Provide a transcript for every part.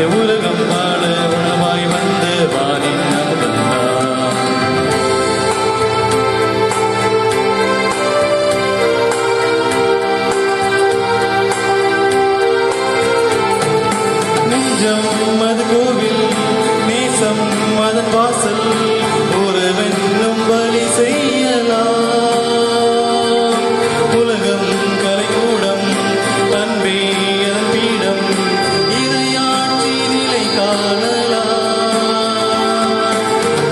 இது உலகம் வாழ உணவாய் வந்த வானின் அமுதந்தார். நெஞ்சம் அது கோவில், நேசம் அதன் வாசல், ஒருவனும் பலி செய்யலாம். உலகம் கலைக்கூடம், அன்பே அதன் பீடம், இறையாட்சி நிலை காணலாம்.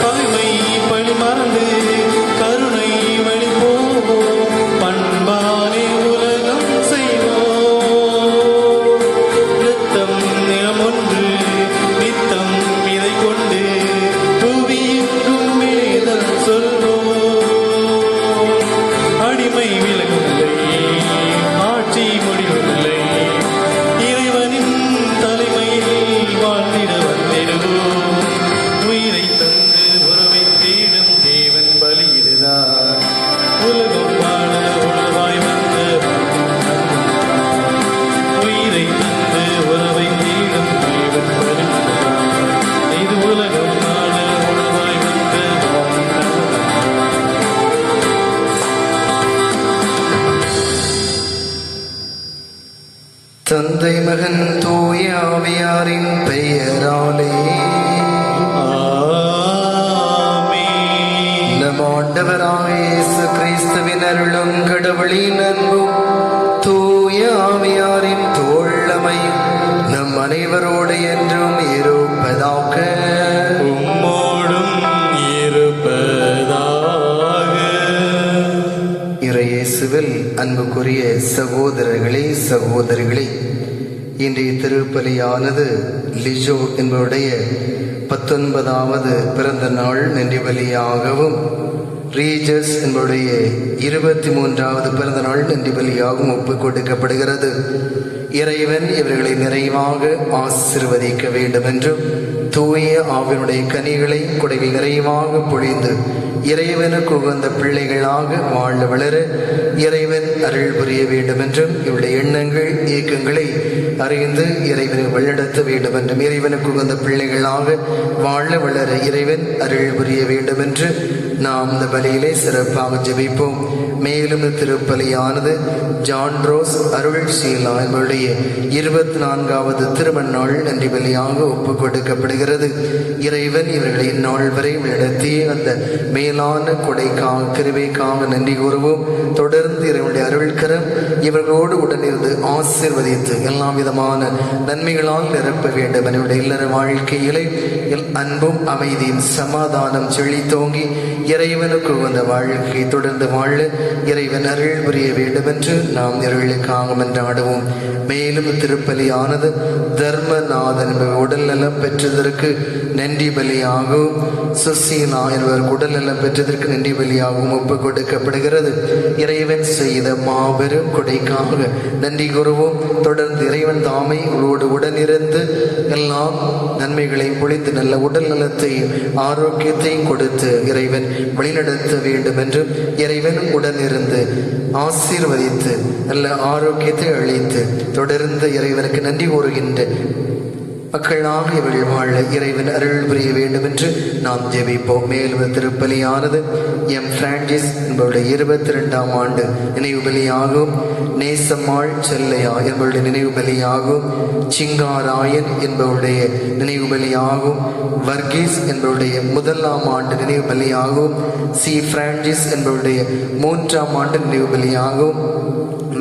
பகைமை பழி மறந்து கருணை வழி போவோம், பண்பானே உலகம் செய்வோம். நித்தம் நிறம் ஒன்று நித்தம் இதை கொண்டு புவியெங்கும் வேதம் சொல்வோம். அடிமை விலகுமில்லை, ஆட்சி முடிவதில்லை, இறைவனின் தலைமையில் வாழ்ந்திட வந்திடுவோம். உயிரை தந்து உறவை தேடும் தேவன் பலியிடுதான். உலகம் வாழ உணவாய் வந்த உயிரை தந்து உறவை தேடும் தேவன் பலியிடுதான். இது உலகம் வாழ உணவாய் வந்த தந்தை மகன் தூய ஆவியாரின் பெயராலே ஆமென். நம் ஆண்டவராகிய இயேசு கிறிஸ்துவின் அருளும் கடவுளின் அன்பும் தூய ஆவியாரின் தோழமை நம் அனைவரோடு என்றும் இருப்பதாக. உம்மோடும் இருப்பதாக. இறையேசுவில் அன்புக்குரிய சகோதரர்களே சகோதரிகளே, இன்றைய திருப்பலியானது லிஜோ என்பவருடைய 19வது பிறந்த நாள் நன்றி பலியாகவும், ரீஜஸ் என்பவருடைய 23வது பிறந்த நாள் நன்றி பலியாகவும் ஒப்புக் கொடுக்கப்படுகிறது. இறைவன் இவர்களை நிறைவாக ஆசீர்வதிக்க வேண்டும் என்றும், தூய ஆவினுடைய கனிகளை கொடையில் நிறைவாக பொழிந்து இறைவனுக்கு உகந்த பிள்ளைகளாக வாழ வளர இறைவன் அருள் புரிய வேண்டும் என்றும், இவருடைய எண்ணங்கள் இயக்கங்களை அறிந்து இறைவனை வழிநடத்த வேண்டும் என்றும், இறைவனுக்கு உகந்த பிள்ளைகளாக வாழ வளர இறைவன் அருள் புரிய வேண்டும் என்று நாம் இந்த பலியிலே சிறப்பாக ஜெபிப்போம். மேலும் இந்த திருப்பலியானது ஜான் ரோஸ் அருள் சீலா என்பவருடைய 24வது திருமண நாள் நன்றி பலியாக ஒப்புக் கொடுக்கப்படுகிறது. இறைவன் இவர்களை இந்நாள் வரை நடத்தி அந்த மேலான கொடைக்காக கிருபைக்காக நன்றி கூறுவோம். தொடர்ந்து இறைவனுடைய அருள்கரம் இவர்களோடு உடனிருந்து ஆசீர்வதித்து எல்லா விதமான நன்மைகளால் நிரப்ப வேண்டும். என்னுடைய இல்லற வாழ்க்கையிலே அன்பும் அமைதியும் சமாதானம் செழித்தோங்கி இறைவனுக்கு உகந்த வாழ்க்கை தொடர்ந்து வாழ இறைவன் அருள் புரிய வேண்டும் என்று நாம் இறைவனுக்காக மன்றாடுவோம். மேலும் திருப்பலியானது தர்மநாதன் என்பவர் உடல் நலம் பெற்றதற்கு நன்றி பலியாகவும், சுசீலா என்பவர் உடல் நலம் பெற்றதற்கு நன்றி பலியாகவும் ஒப்புக் கொடுக்கப்படுகிறது. இறைவன் செய்த மாபெரும் கொடைக்காக நன்றி கூறுவோம். தொடர்ந்து இறைவன் தாமை உங்களோடு உடனிருந்து எல்லா நன்மைகளையும் பொழிந்து நல்ல உடல் நலத்தையும் ஆரோக்கியத்தையும் கொடுத்து இறைவன் வழிநடத்த வேண்டும் என்றும், இறைவன் உடனிருந்து ஆசீர்வதித்து நல்ல ஆரோக்கியத்தை அளித்து தொடர்ந்து இறைவனுக்கு நன்றி கூறுகின்ற மக்களாக இவர்கள் வாழ இறைவன் அருள் புரிய வேண்டும் என்று நாம் ஜெபிப்போம். மேலும் திருப்பலியானது எம் பிரான்சிஸ் என்பவருடைய 22ஆம் ஆண்டு நினைவு பலியாகும், நேசம்மாள் செல்லையா என்பவருடைய நினைவு பலியாகும், சிங்காராயன் என்பவருடைய நினைவு பலியாகும், வர்கீஸ் என்பவருடைய 1ஆம் ஆண்டு நினைவு பலியாகும், சி பிரான்சிஸ் என்பவருடைய 3ஆம் ஆண்டு நினைவு பலியாகும்,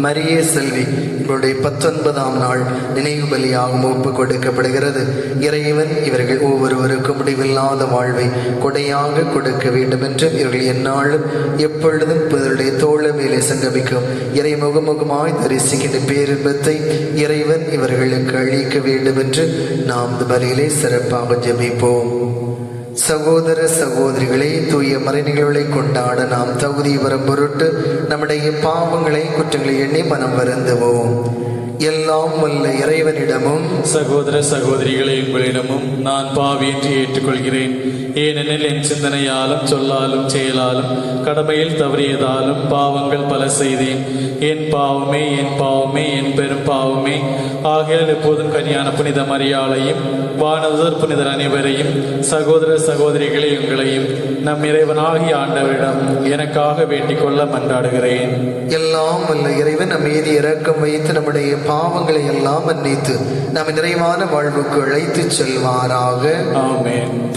மரியே செல்வி இவருடைய 19ஆம் நாள் நினைவு பலியாகவும் ஒப்புக் கொடுக்கப்படுகிறது. இறைவன் இவர்கள் ஒவ்வொருவருக்கும் முடிவில்லாத வாழ்வை கொடையாக கொடுக்க வேண்டும் என்றும், இவர்கள் எந்நாளும் எப்பொழுதும் பிறருடைய தோள மேலே சங்கமிக்கும் இறை முகமுகமாய் தரிசிக்கின்ற பேரின்பத்தை இறைவன் இவர்களுக்கு அளிக்க வேண்டும் என்று நாம் இந்த பலியிலே சிறப்பாக ஜெபிப்போம். சகோதர சகோதரிகளே, தூய மறைநிகழ்வுகளை கொண்டாட நாம் தகுதி பெறும் பொருட்டு நம்முடைய பாவங்களை குற்றங்களை எண்ணி மனம் வருந்துவோம். எல்லாம் வல்ல இறைவனிடமும் சகோதர சகோதரிகளே, உங்களிடமும் நான் பாவி என்று ஏற்றுக்கொள்கிறேன். ஏனெனில் என் சிந்தனையாலும் சொல்லாலும் செயலாலும் கடமையில் தவறியதாலும் பாவங்கள் பல செய்தேன். என் பாவமே, என் பாவமே, என் பெரும் பாவமே. ஆகையால் எப்போதும் கன்னியான புனித மரியாளையும் வானதர் புனிதர் அனைவரையும் சகோதர சகோதரிகளே உங்களையும் நம் இறைவனாகிய ஆண்டவரிடம் எனக்காக வேண்டிக் கொள்ள மன்றாடுகிறேன். எல்லாம் வல்ல இறைவன் நம் மீது இரக்கம் வைத்து நம்முடைய பாவங்களை எல்லாம் மன்னித்து நம் நிறைவான வாழ்வுக்கு அழைத்து செல்வாராக. ஆமென்.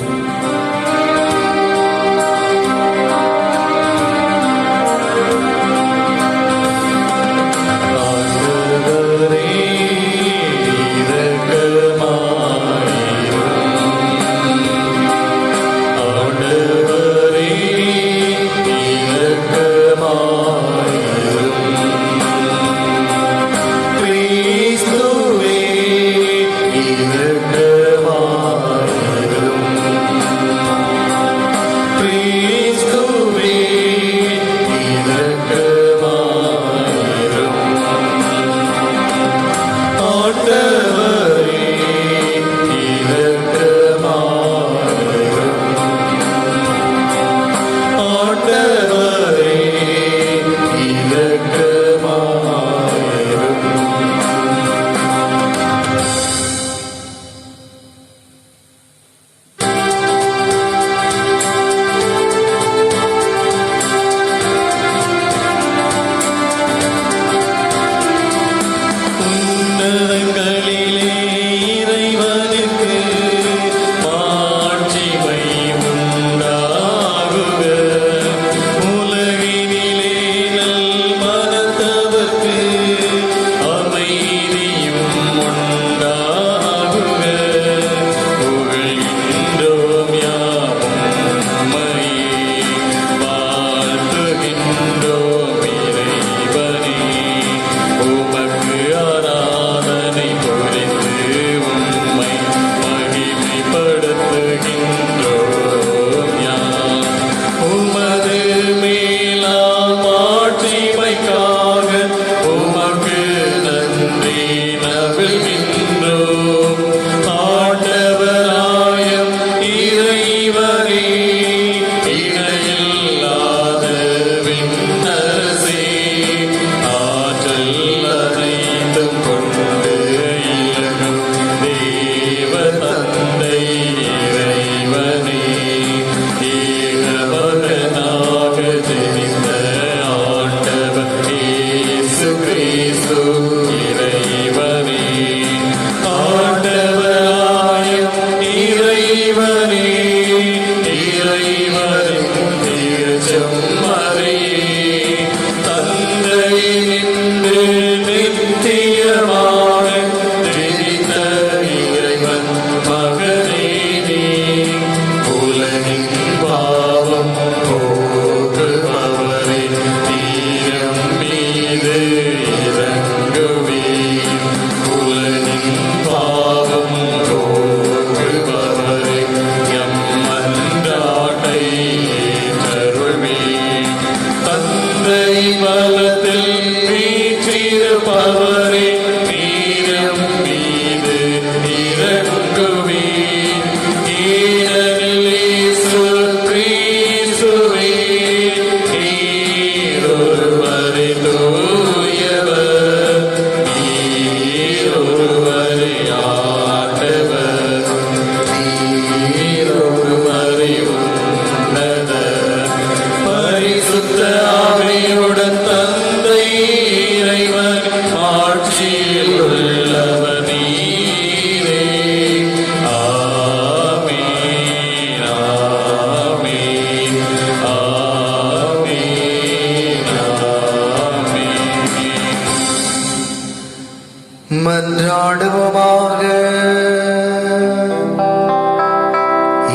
மன்றாடுவோமாக.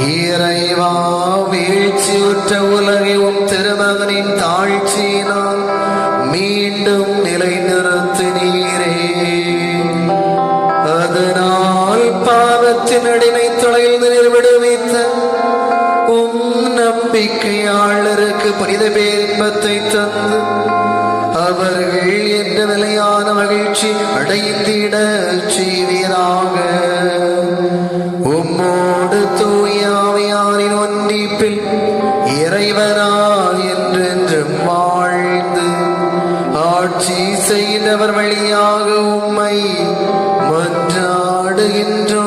இறைவா, வீழ்ச்சியுற்ற உலகை உம் திருமகனின் தாழ்ச்சியினால் மீண்டும் நிலைநிறுத்தினீரே. அதனால் பாவத்தின் அடிமை தொலைந்து விடுவித்த உம் நம்பிக்கையாளருக்கு புனித பேரின்பத்தை தந்து அவர்கள் என்ற நிலையான மகிழ்ச்சி அடைந்திட செய்வீராக. உம்மோடு தூய ஆவியாரின் ஒன்றிப்பில் இறைவனாய் என்றென்றும் வாழ்ந்து ஆட்சி செய்தவர் வழியாக உம்மை மன்றாடுகின்றோம்.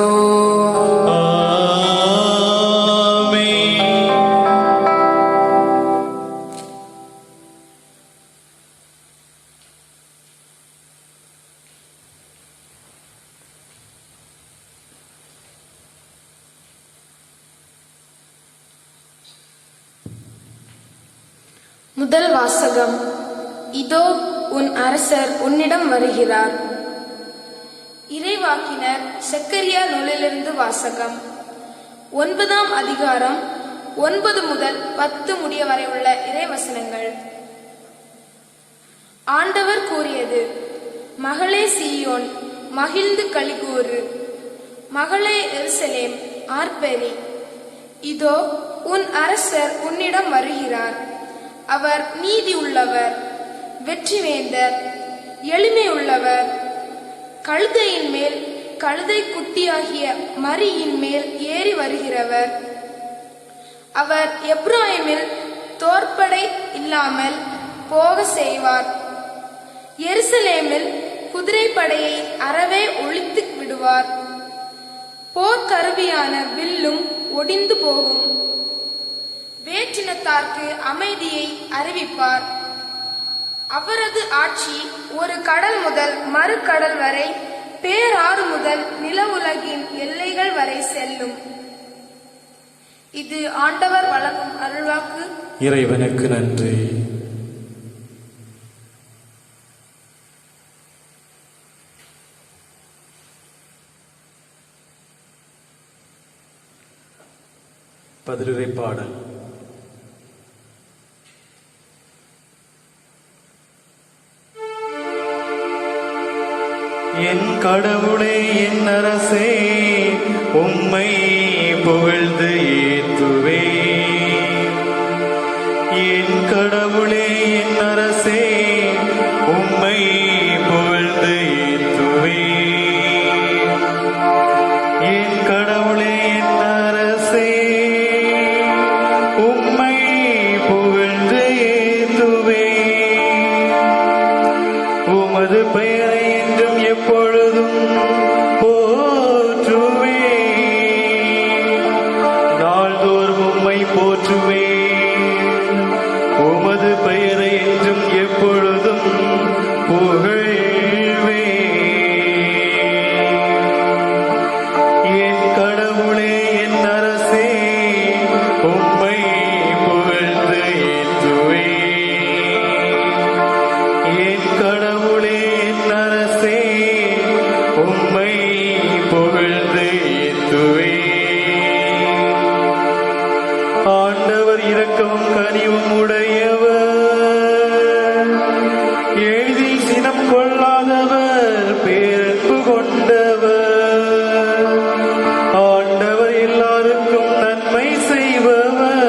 முதல் வாசகம். இதோ உன் அரசர் உன்னிடம் வருகிறார். இறைவாக்கினர் செக்கரியா நூலிலிருந்து வாசகம். 9ஆம் அதிகாரம் 9 முதல் 10 முடிய வரை உள்ள இறைவசனங்கள். ஆண்டவர் கூறியது: மகளே சீயோன், மகிழ்ந்து களிகூறு. மகளே எருசலேம், ஆர்ப்பரி. இதோ உன் அரசர் உன்னிடம் வருகிறார். அவர் நீதி உள்ளவர், வெற்றிவேந்தர், எளிமை உள்ளவர். கழுதையின் மேல், கழுதை குட்டியாகிய மரியின் மேல் ஏறி வருகிறவர். அவர் எப்ராயிமில் தோற்படை இல்லாமல் போக செய்வார். எருசலேமில் குதிரைப்படையை அறவே ஒழித்து விடுவார். போர்க்கருவியான வில்லும் ஒடிந்து போகும். வேற்றினத்தார்க்கு அமைதியை அறிவிப்பார். அவரது ஆட்சி ஒரு கடல் முதல் மறு கடல் வரை, பேராறு முதல் நில உலகின் எல்லைகள் வரை செல்லும். இது ஆண்டவர் வழங்கும் அருள்வாக்கு. இறைவனுக்கு நன்றி. பதிலுரை பாடல். என் கடவுளே, என் அரசே, உம்மை புகழ்ந்து ஏத்துவே. என் கடவுளே, என் அரசே, உம்மை புகழ்ந்து ஏத்துவே. என் கடவுளே, என் அரசே, உம்மை புகழ்ந்து ஏத்துவே. உமது பெயரை என்றும் எப்பொழுதும் போற்றுவே. நாள்தோறும் உம்மை போற்றுவே. உமது பெயரை என்றும் எப்பொழுதும் புகழ்வே. என் கடவுளே, என் அரசே, உம்மை புகழ்ந்து ஏத்துவே. என் கடவுளே, என் அரசே, உம்மை புகழ்ந்து ஏத்துவே. ஆண்டவர் இரக்கமும் கனிவும் உடையவர், எளிதில் சினம் கொள்ளாதவர், பேரன்பு கொண்டவர். ஆண்டவர் எல்லாருக்கும் நன்மை செய்பவர்,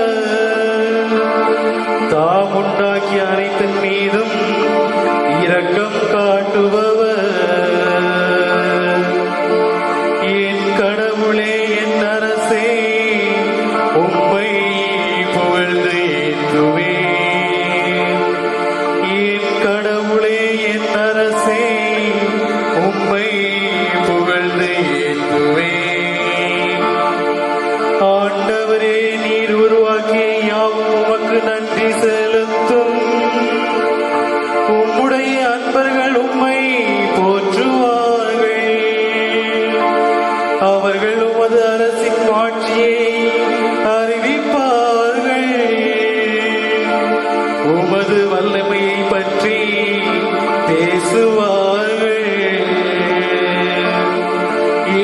தாம் உண்டாக்கிய அனைத்தின் மீதும் இரக்கம் காட்டுபவர். என் கடவுளே, என் அரசே, உம்மை புகழ்ந்து ஏத்துவே. என் கடவுளே, என் அரசே, உம்மை புகழ்ந்து ஏத்துவே. ஆண்டவரே, நீர் உருவாக்கிய யாவும் உமக்கு நன்றி செலுத்தும். உம்முடைய அன்பர்கள் உம்மை போற்றுவார்கள். அவர்கள் உமது அரசின் ஆட்சியை அறிவிப்பார்கள். உமது வல்லமையை பற்றி பேசுவார்கள்.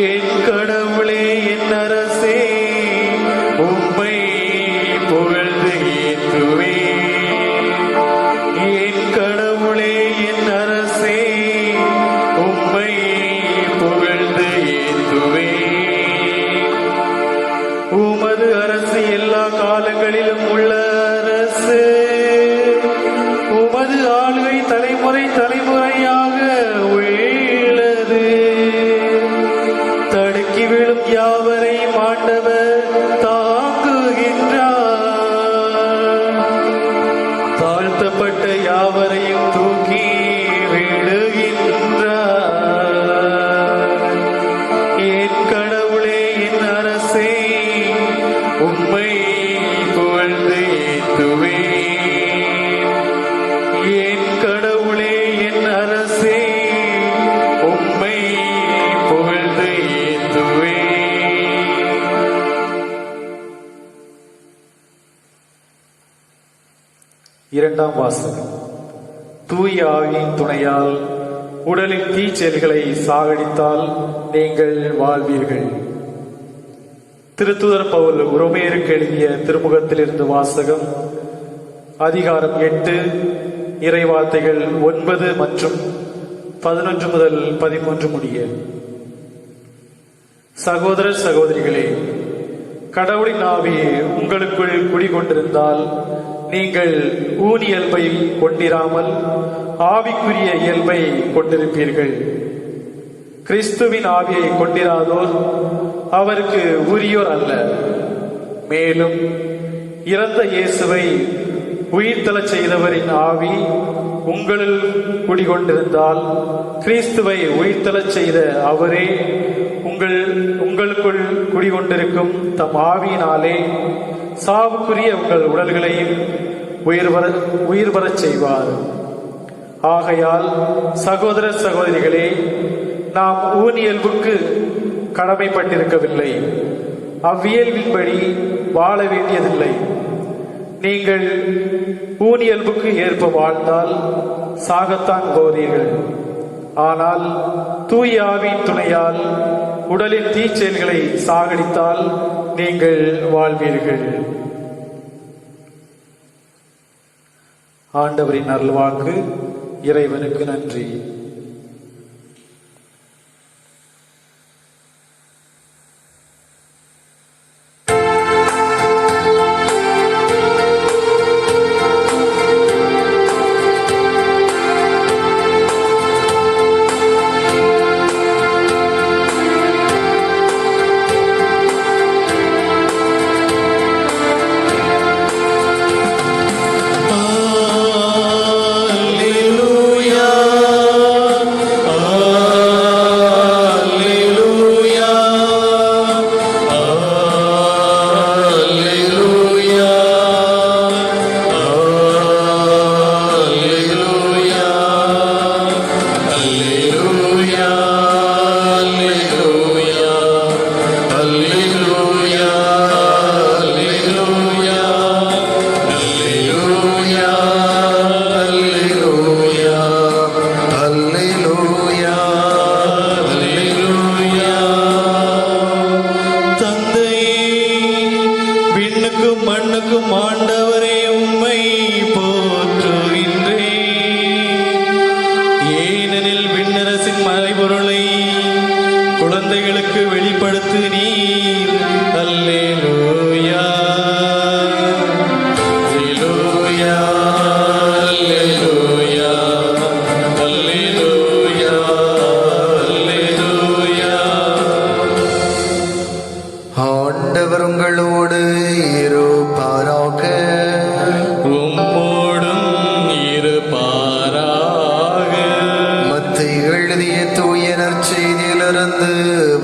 என் கடவுளே, என் அரசே, உம்மை புகழ்ந்து ஏத்துவே. என் கடவுளே, என் அரசே, உம்மை புகழ்ந்து ஏத்துவே. உமது விழும் யாவரையும் ஆண்டவர் தாங்குகின்றார். தாழ்த்தப்பட்ட யாவரையும் தூக்கி விடுகின்றார். என் கடவுளே, என் அரசே, உம்மை புகழ்ந்து ஏத்துவேன். என் கடவுளே, என் அரசே, உம்மை புகழ்ந்து ஏத்துவேன். இரண்டாம் வாசகம். தூய ஆவியின் துணையால் உடலின் தீச்செயல்களை சாகடித்தால் நீங்கள் வாழ்வீர்கள். திருத்தூதர் பவுல் ரோமேயருக்கு எழுதிய திருமுகத்திலிருந்து வாசகம். அதிகாரம் 8, இறைவார்த்தைகள் 9 மற்றும் 11 முதல் 13 முடிய. சகோதர சகோதரிகளே, கடவுளின் ஆவி உங்களுக்குள் குடிகொண்டிருந்தால் நீங்கள் ஊனியல்பை கொண்டிராமல் ஆவிக்குரிய இயல்பை கொண்டிருப்பீர்கள். கிறிஸ்துவின் ஆவியை கொண்டிராதோர் அவருக்கு உரியோர் அல்ல. மேலும் இறந்த இயேசுவை உயிர்த்தெழச் செய்தவரின் ஆவி உங்களில் குடிகொண்டிருந்தால் கிறிஸ்துவை உயிர்த்தெழச் செய்த அவரே உங்களுக்குள் குடிகொண்டிருக்கும் தம் ஆவியினாலே சாவுக்குரிய உங்கள் உடல்களையும் உயிர் பெறச் செய்வார். ஆகையால் சகோதர சகோதரிகளே, நாம் ஊனியல்புக்கு கடமைப்பட்டிருக்கவில்லை, அவ்வியல்பின்படி வாழ வேண்டியதில்லை. நீங்கள் ஊனியல்புக்கு ஏற்ப வாழ்ந்தால் சாகத்தான் போவீர்கள். ஆனால் தூய ஆவியின் துணையால் உடலின் தீச்செயல்களை சாகடித்தால் நீங்கள் வாழ்வீர்கள். ஆண்டவரின் அருள்வாக்கு. இறைவனுக்கு நன்றி.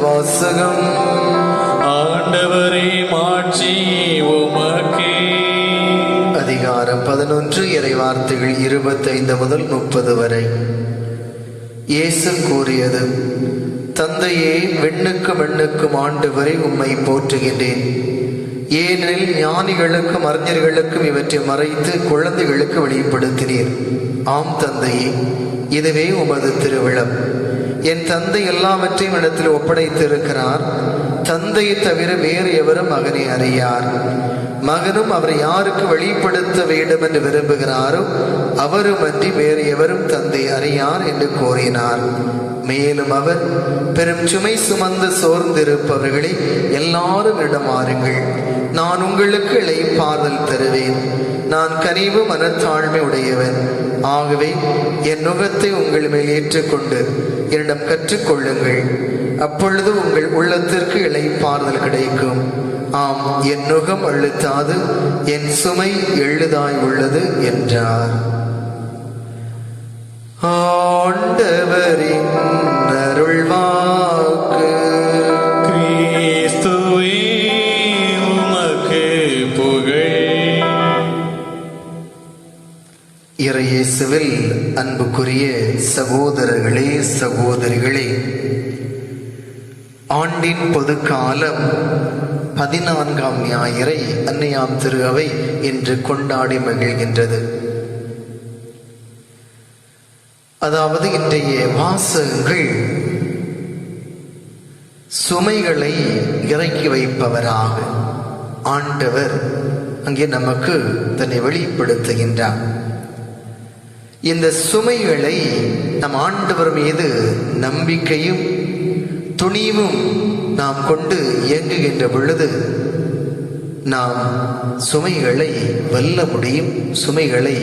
வாசகம். ஆண்டவரே, மாட்சி உமக்கே. அதிகாரம் 11, இறைவார்த்தைகள் 25 முதல் 30 வரை. இயேசு கூறியது: தந்தையே, விண்ணுக்கும் மண்ணுக்கும் ஆண்டவரே, உம்மை போற்றுகின்றேன். ஏனெனில் ஞானிகளுக்கும் அறிஞர்களுக்கும் இவற்றை மறைத்து குழந்தைகளுக்கு வெளிப்படுத்தினீர். ஆம் தந்தையே, இதுவே உமது திருவிழம். என் தந்தை எல்லாவற்றையும் இடத்தில் ஒப்படைத்து இருக்கிறார். தந்தையை தவிர வேறு எவரும் மகனை அறியார். மகனும் அவரை யாருக்கு வெளிப்படுத்த வேண்டும் என்று விரும்புகிறாரோ அவரும் அன்றி வேறு எவரும் தந்தை அறியார் என்று கூறினார். மேலும் அவர், பெரும் சுமை சுமந்து சோர்ந்திருப்பவர்களை எல்லாரும் இடமாறுங்கள், நான் உங்களுக்கு இளைப்பாறுதல் தருவேன். நான் கனிவு மனத்தாழ்மை உடையவன். ஆகவே என் நுகத்தை உங்கள் மேல் ஏற்றுக்கொண்டு என்னிடம் கற்றுக்கொள்ளுங்கள். அப்பொழுது உங்கள் உள்ளத்திற்கு இளைப்பாறுதல் கிடைக்கும். ஆம், என் நுகம் அழுத்தாது, என் சுமை எளிதாய் உள்ளது என்றார். ஆண்டவரின் அருள்வாக்கு. கிறிஸ்துவே உமக்கு புகழ். இறையேசுவில் அன்புக்குரிய சகோதரர்களே, சகோதரிகளே, ஆண்டின் பொது காலம் 14ஆம் ஞாயிறை அன்னையாம் திரு அவை இன்று கொண்டாடி மகிழ்கின்றது. அதாவது இன்றைய வாசகங்கள் சுமைகளை இறக்கி வைப்பவராக ஆண்டவர் அங்கே நமக்கு தன்னை வெளிப்படுத்துகின்றார். இந்த சுமைகளை நம் ஆண்டவர் மீது நம்பிக்கையும் துணிவும் நாம் கொண்டு இயங்குகின்ற பொழுது நாம் சுமைகளை வெல்ல முடியும், சுமைகளை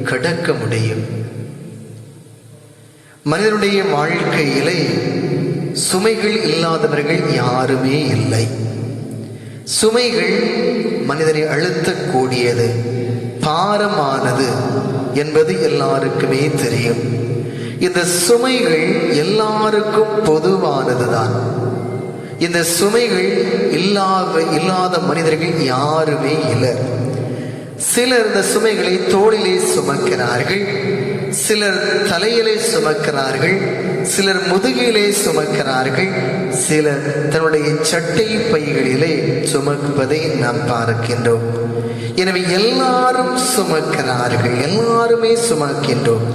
கடக்க முடியும். மனிதனுடைய வாழ்க்கையிலே சுமைகள் இல்லாதவர்கள் யாருமே இல்லை. சுமைகள் மனிதனை அழுத்தக்கூடியது, பாரமானது என்பது எல்லாருக்குமே தெரியும். இந்த சுமைகள் எல்லாருக்கும் பொதுவானதுதான். இந்த சுமைகள் இல்லாத மனிதர்கள் யாருமே இல்லை. சிலர் இந்த சுமைகளை தோளிலே சுமக்கிறார்கள், சிலர் தலையிலே சுமக்கிறார்கள், சிலர் முதுகிலே சுமக்கிறார்கள், சிலர் தன்னுடைய சட்டை பைகளிலே சுமக்குவதை நாம் பார்க்கின்றோம். எனவே எல்லாரும் சுமக்கிறார்கள், எல்லாருமே சுமக்கின்றோம்.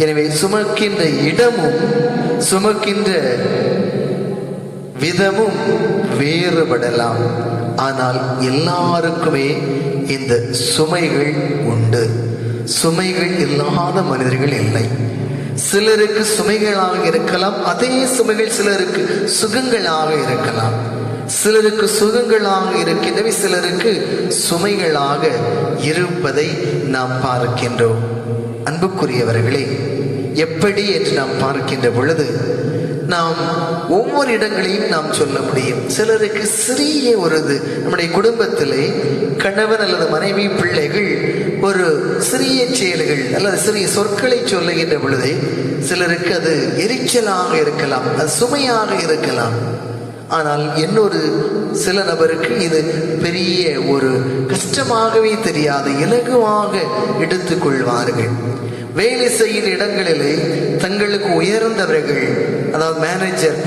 எனவே சுமக்கின்ற இடமும் சுமக்கின்ற விதமும் வேறுபடலாம். ஆனால் எல்லாருக்குமே இந்த சுமைகள் உண்டு. சுமைகள் இல்லாத மனிதர்கள் இல்லை. சிலருக்கு சுமைகளாக இருக்கலாம், அதே சுமைகள் சிலருக்கு சுகங்களாக இருக்கலாம். சிலருக்கு சுகங்களாக இருக்கின்றவை, சிலருக்கு சுமைகளாக இருப்பதை நாம் பார்க்கின்றோம். அன்புக்குரியவர்களே, எப்படி என்று நாம் பார்க்கின்ற பொழுது நாம் ஒவ்வொரு இடங்களையும் நாம் சொல்ல முடியும். சிலருக்கு சிறிய நம்முடைய குடும்பத்திலே கணவன் அல்லது மனைவி, பிள்ளைகள் ஒரு சிறிய செயல்கள் அல்லது சிறிய சொற்களை சொல்லுகின்ற பொழுதே சிலருக்கு அது எரிச்சலாக இருக்கலாம், அது சுமையாக இருக்கலாம். ஆனால் இன்னொரு சில நபருக்கு இது பெரிய ஒரு கஷ்டமாகவே தெரியாது, இலகுவாக எடுத்துக்கொள்வார்கள். வேலை செய்கிற இடங்களிலே தங்களுக்கு உயர்ந்தவர்கள், அதாவது மேனேஜர்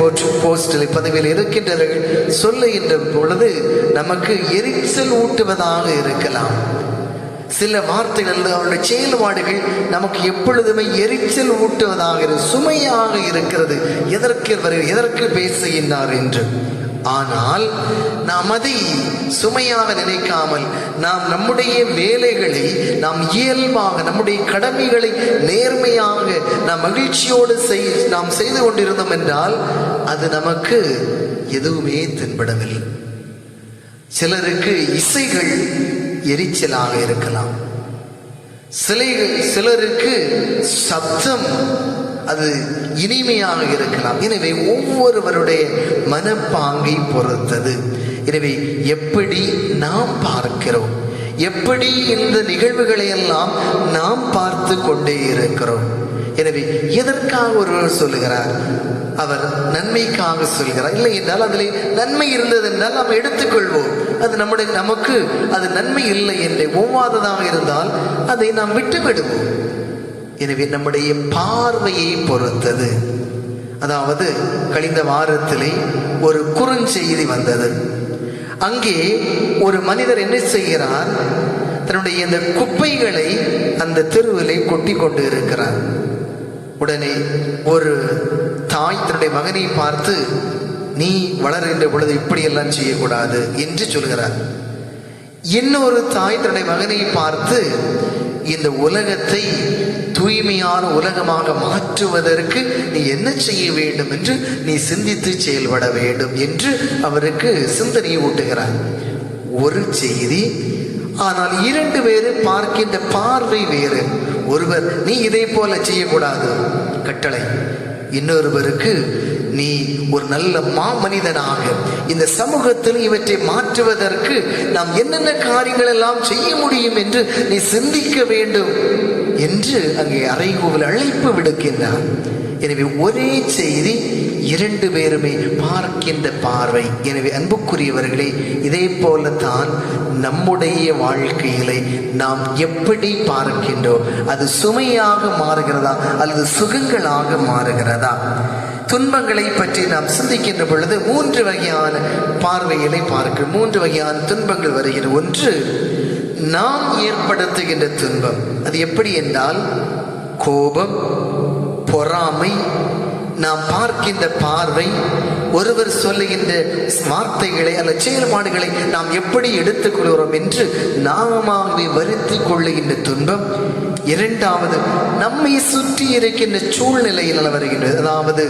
போஸ்டில் பதவியில் இருக்கின்றவர்கள் சொல்லுகின்ற பொழுது நமக்கு எரிச்சல் ஊட்டுவதாக இருக்கலாம். சில வார்த்தைகள், அவருடைய செயல்பாடுகள் நமக்கு எப்பொழுதுமே எரிச்சல் ஊட்டுவதாக, சுமையாக இருக்கிறது. எதற்கு பேசுகின்றார் என்று. ஆனால் நாம் அதை சுமையாக நினைக்காமல் நாம் நம்முடைய வேலைகளை நாம் இயல்பாக, நம்முடைய கடமைகளை நேர்மையாக நாம் மகிழ்ச்சியோடு நாம் செய்து கொண்டிருந்தோம் என்றால் அது நமக்கு எதுவுமே தென்படவில்லை. சிலருக்கு இசைகள் எரிச்சலாக இருக்கலாம், சிலருக்கு சப்தம் அது இனிமையாக இருக்கலாம். எனவே ஒவ்வொருவருடைய மனப்பாங்கை பொறுத்தது. எனவே எப்படி நாம் பார்க்கிறோம், எப்படி இந்த நிகழ்வுகளை எல்லாம் நாம் பார்த்து கொண்டே இருக்கிறோம். எனவே எதற்காக ஒருவர் சொல்லுகிறார், அவர் நன்மைக்காக சொல்கிறார். இல்லை என்றால் அதில் நன்மை இருந்தது என்றால் நாம் எடுத்துக்கொள்வோம். அது நமக்கு அது நன்மை இல்லை என்று ஒவ்வாததாக இருந்தால் அதை நாம் விட்டுவிடுவோம். எனவே நம்முடைய பார்வையை பொறுத்தது. அதாவது கழிந்த வாரத்திலே ஒரு குறுஞ்செய்தி வந்தது. அங்கே ஒரு மனிதர் என்ன செய்கிறார், தன்னுடைய இந்த குப்பைகளை அந்த தெருவிலே கொட்டி கொண்டு இருக்கிறார். உடனே ஒரு தாய் தன்னுடைய மகனை பார்த்து, நீ வளர்கின்ற பொழுது இப்படியெல்லாம் செய்யக்கூடாது என்று சொல்கிறார். இன்னொரு தாய் தன்னுடைய மகனை பார்த்து, இந்த உலகத்தை தூய்மையான உலகமாக மாற்றுவதற்கு நீ என்ன செய்ய வேண்டும் என்று நீ சிந்தித்து செயல்பட வேண்டும் என்று அவருக்கு சிந்தனையை ஊட்டுகிறார். ஒரு செய்தி, ஆனால் இரண்டு பேரு பார்க்கின்ற பார்வை வேறு. ஒருவர் நீ இதை போல செய்யக்கூடாது கட்டளை, இன்னொருவருக்கு நீ ஒரு நல்ல மாமனிதனாக இந்த சமூகத்தில் இவற்றை மாற்றுவதற்கு நாம் என்னென்ன காரியங்கள் எல்லாம் செய்ய முடியும் என்று நீ சிந்திக்க வேண்டும் என்று அங்கே அறைகூவல் அழைப்பு விடுக்கின்றார். எனவே ஒரே செய்தி, இரண்டு பேருமே பார்க்கின்ற பார்வை. எனவே அன்புக்குரியவர்களே, இதே போலத்தான் நம்முடைய வாழ்க்கையிலே நாம் எப்படி பார்க்கின்றோம், அது சுமையாக மாறுகிறதா அல்லது சுகங்களாக மாறுகிறதா? துன்பங்களை பற்றி நாம் சிந்திக்கின்ற பொழுது 3 வகையான பார்வைகளை பார்க்கிறோம். 3 வகையான துன்பங்கள் வருகிறது. ஒன்று, நாம் ஏற்படுத்துகின்ற துன்பம். அது எப்படி என்றால் கோபம், பொறாமை, நாம் பார்க்கின்ற பார்வை, ஒருவர் சொல்லுகின்ற வார்த்தைகளை அல்ல செயல்பாடுகளை நாம் எப்படி எடுத்துக்கொள்கிறோம் என்று நாமாகவே வருத்தி கொள்ளுகின்ற துன்பம். இரண்டாவது, நம்மை சுற்றி இருக்கின்ற சூழ்நிலையில் வருகின்றது. அதாவது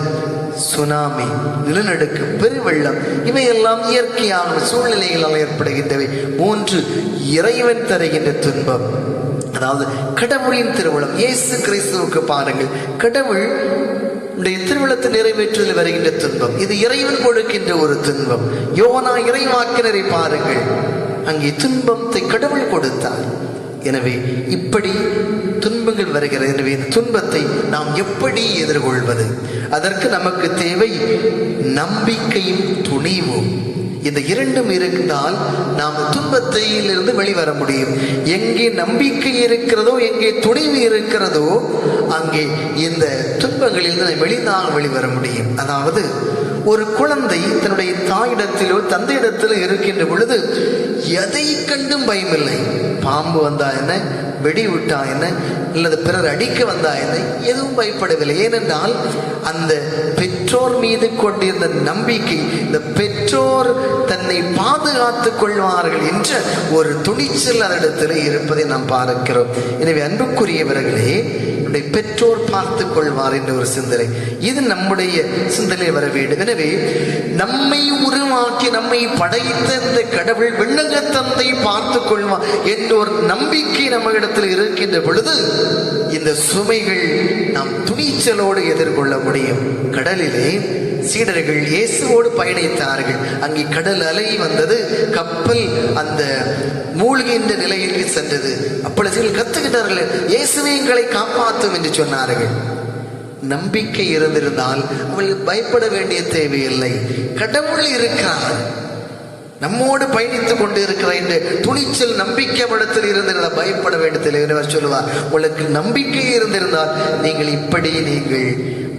சுனாமி, நிலநடுக்கு, பெருவெள்ளம், இவையெல்லாம் இயற்கையான சூழ்நிலைகளால் ஏற்படுகின்றவை. 3, இறைவன் தருகின்ற துன்பம். அதாவது கடவுளின் திருவுளம். இயேசு கிறிஸ்துவுக்கு பாருங்கள், கடவுள் திருவிழத்தை நிறைவேற்றுவதில் வருகின்ற துன்பம், இது இறைவன் கொடுக்கின்ற ஒரு துன்பம். யோனா இறைவாக்கினரை பாருங்கள், அங்கே துன்பத்தை கடவுள் கொடுத்தார். எனவே இப்படி துன்பங்கள் வருகிறது. எனவே இந்த துன்பத்தை நாம் எப்படி எதிர்கொள்வது? அதற்கு நமக்கு தேவை நம்பிக்கையும் துணிவும். இந்த இரண்டும் இருந்தால் நாம் துன்பத்திலிருந்து வெளிவர முடியும். எங்கே நம்பிக்கை இருக்கிறதோ, எங்கே துணிவு இருக்கிறதோ, அங்கே இந்த துன்பங்களில் வெளிவர முடியும். அதாவது ஒரு குழந்தை தன்னுடைய தாயிடத்திலோ தந்தையிடத்திலோ இருக்கின்ற பொழுது எதை கண்டும் பயமில்லை. பாம்பு வந்தா என்ன, வெடி விட்டா என்ன, அல்லது பிறர் அடிக்க வந்தா என்ன, எதுவும் பயப்படவில்லை. ஏனென்றால் அந்த பெற்றோர் மீது கொண்டிருந்த நம்பிக்கை, இந்த பெற்றோர் தன்னை பாதுகாத்துக் கொள்வார்கள் என்ற ஒரு துணிச்சல் அதனிடத்தில் இருப்பதை நாம் பார்க்கிறோம். எனவே அன்புக்குரியவர்களே, பெற்றோர் பார்த்துக் கொள்வார் என்ற ஒரு சிந்தனை, இது நம்முடைய சிந்தனை வர வேண்டும். எனவே நம்மை உருவாக்கி நம்மை படைத்த இந்த கடவுள் விண்ணகத்தந்தை பார்த்துக் கொள்வார் என்ற ஒரு நம்பிக்கை நம்ம இடத்தில் இருக்கின்ற பொழுது இந்த சுமைகள் நாம் துணிச்சலோடு எதிர்கொள்ள முடியும். கடலிலே சீடர்கள் இயேசுவோடு பயணித்தார்கள். அங்கே கடல் அலை வந்தது, கப்பல் அந்த மூழ்கின்ற நிலையில் சென்றது. அப்பொழுது கத்துக்கிட்டார்கள், இயேசுவே எங்களை காப்பாற்றும் என்று சொன்னார்கள். நம்பிக்கை இருந்திருந்தால் அவர்கள் பயப்பட வேண்டிய தேவையில்லை. கடவுள் இருக்கிறார், நம்மோடு பயணித்துக் கொண்டு இருக்கிற இந்த துணிச்சல் நம்பிக்கை படத்தில் இருந்திருந்தால் பயப்பட வேண்டிய சொல்லுவார். உங்களுக்கு நம்பிக்கை இருந்திருந்தால் நீங்கள் இப்படி நீங்கள்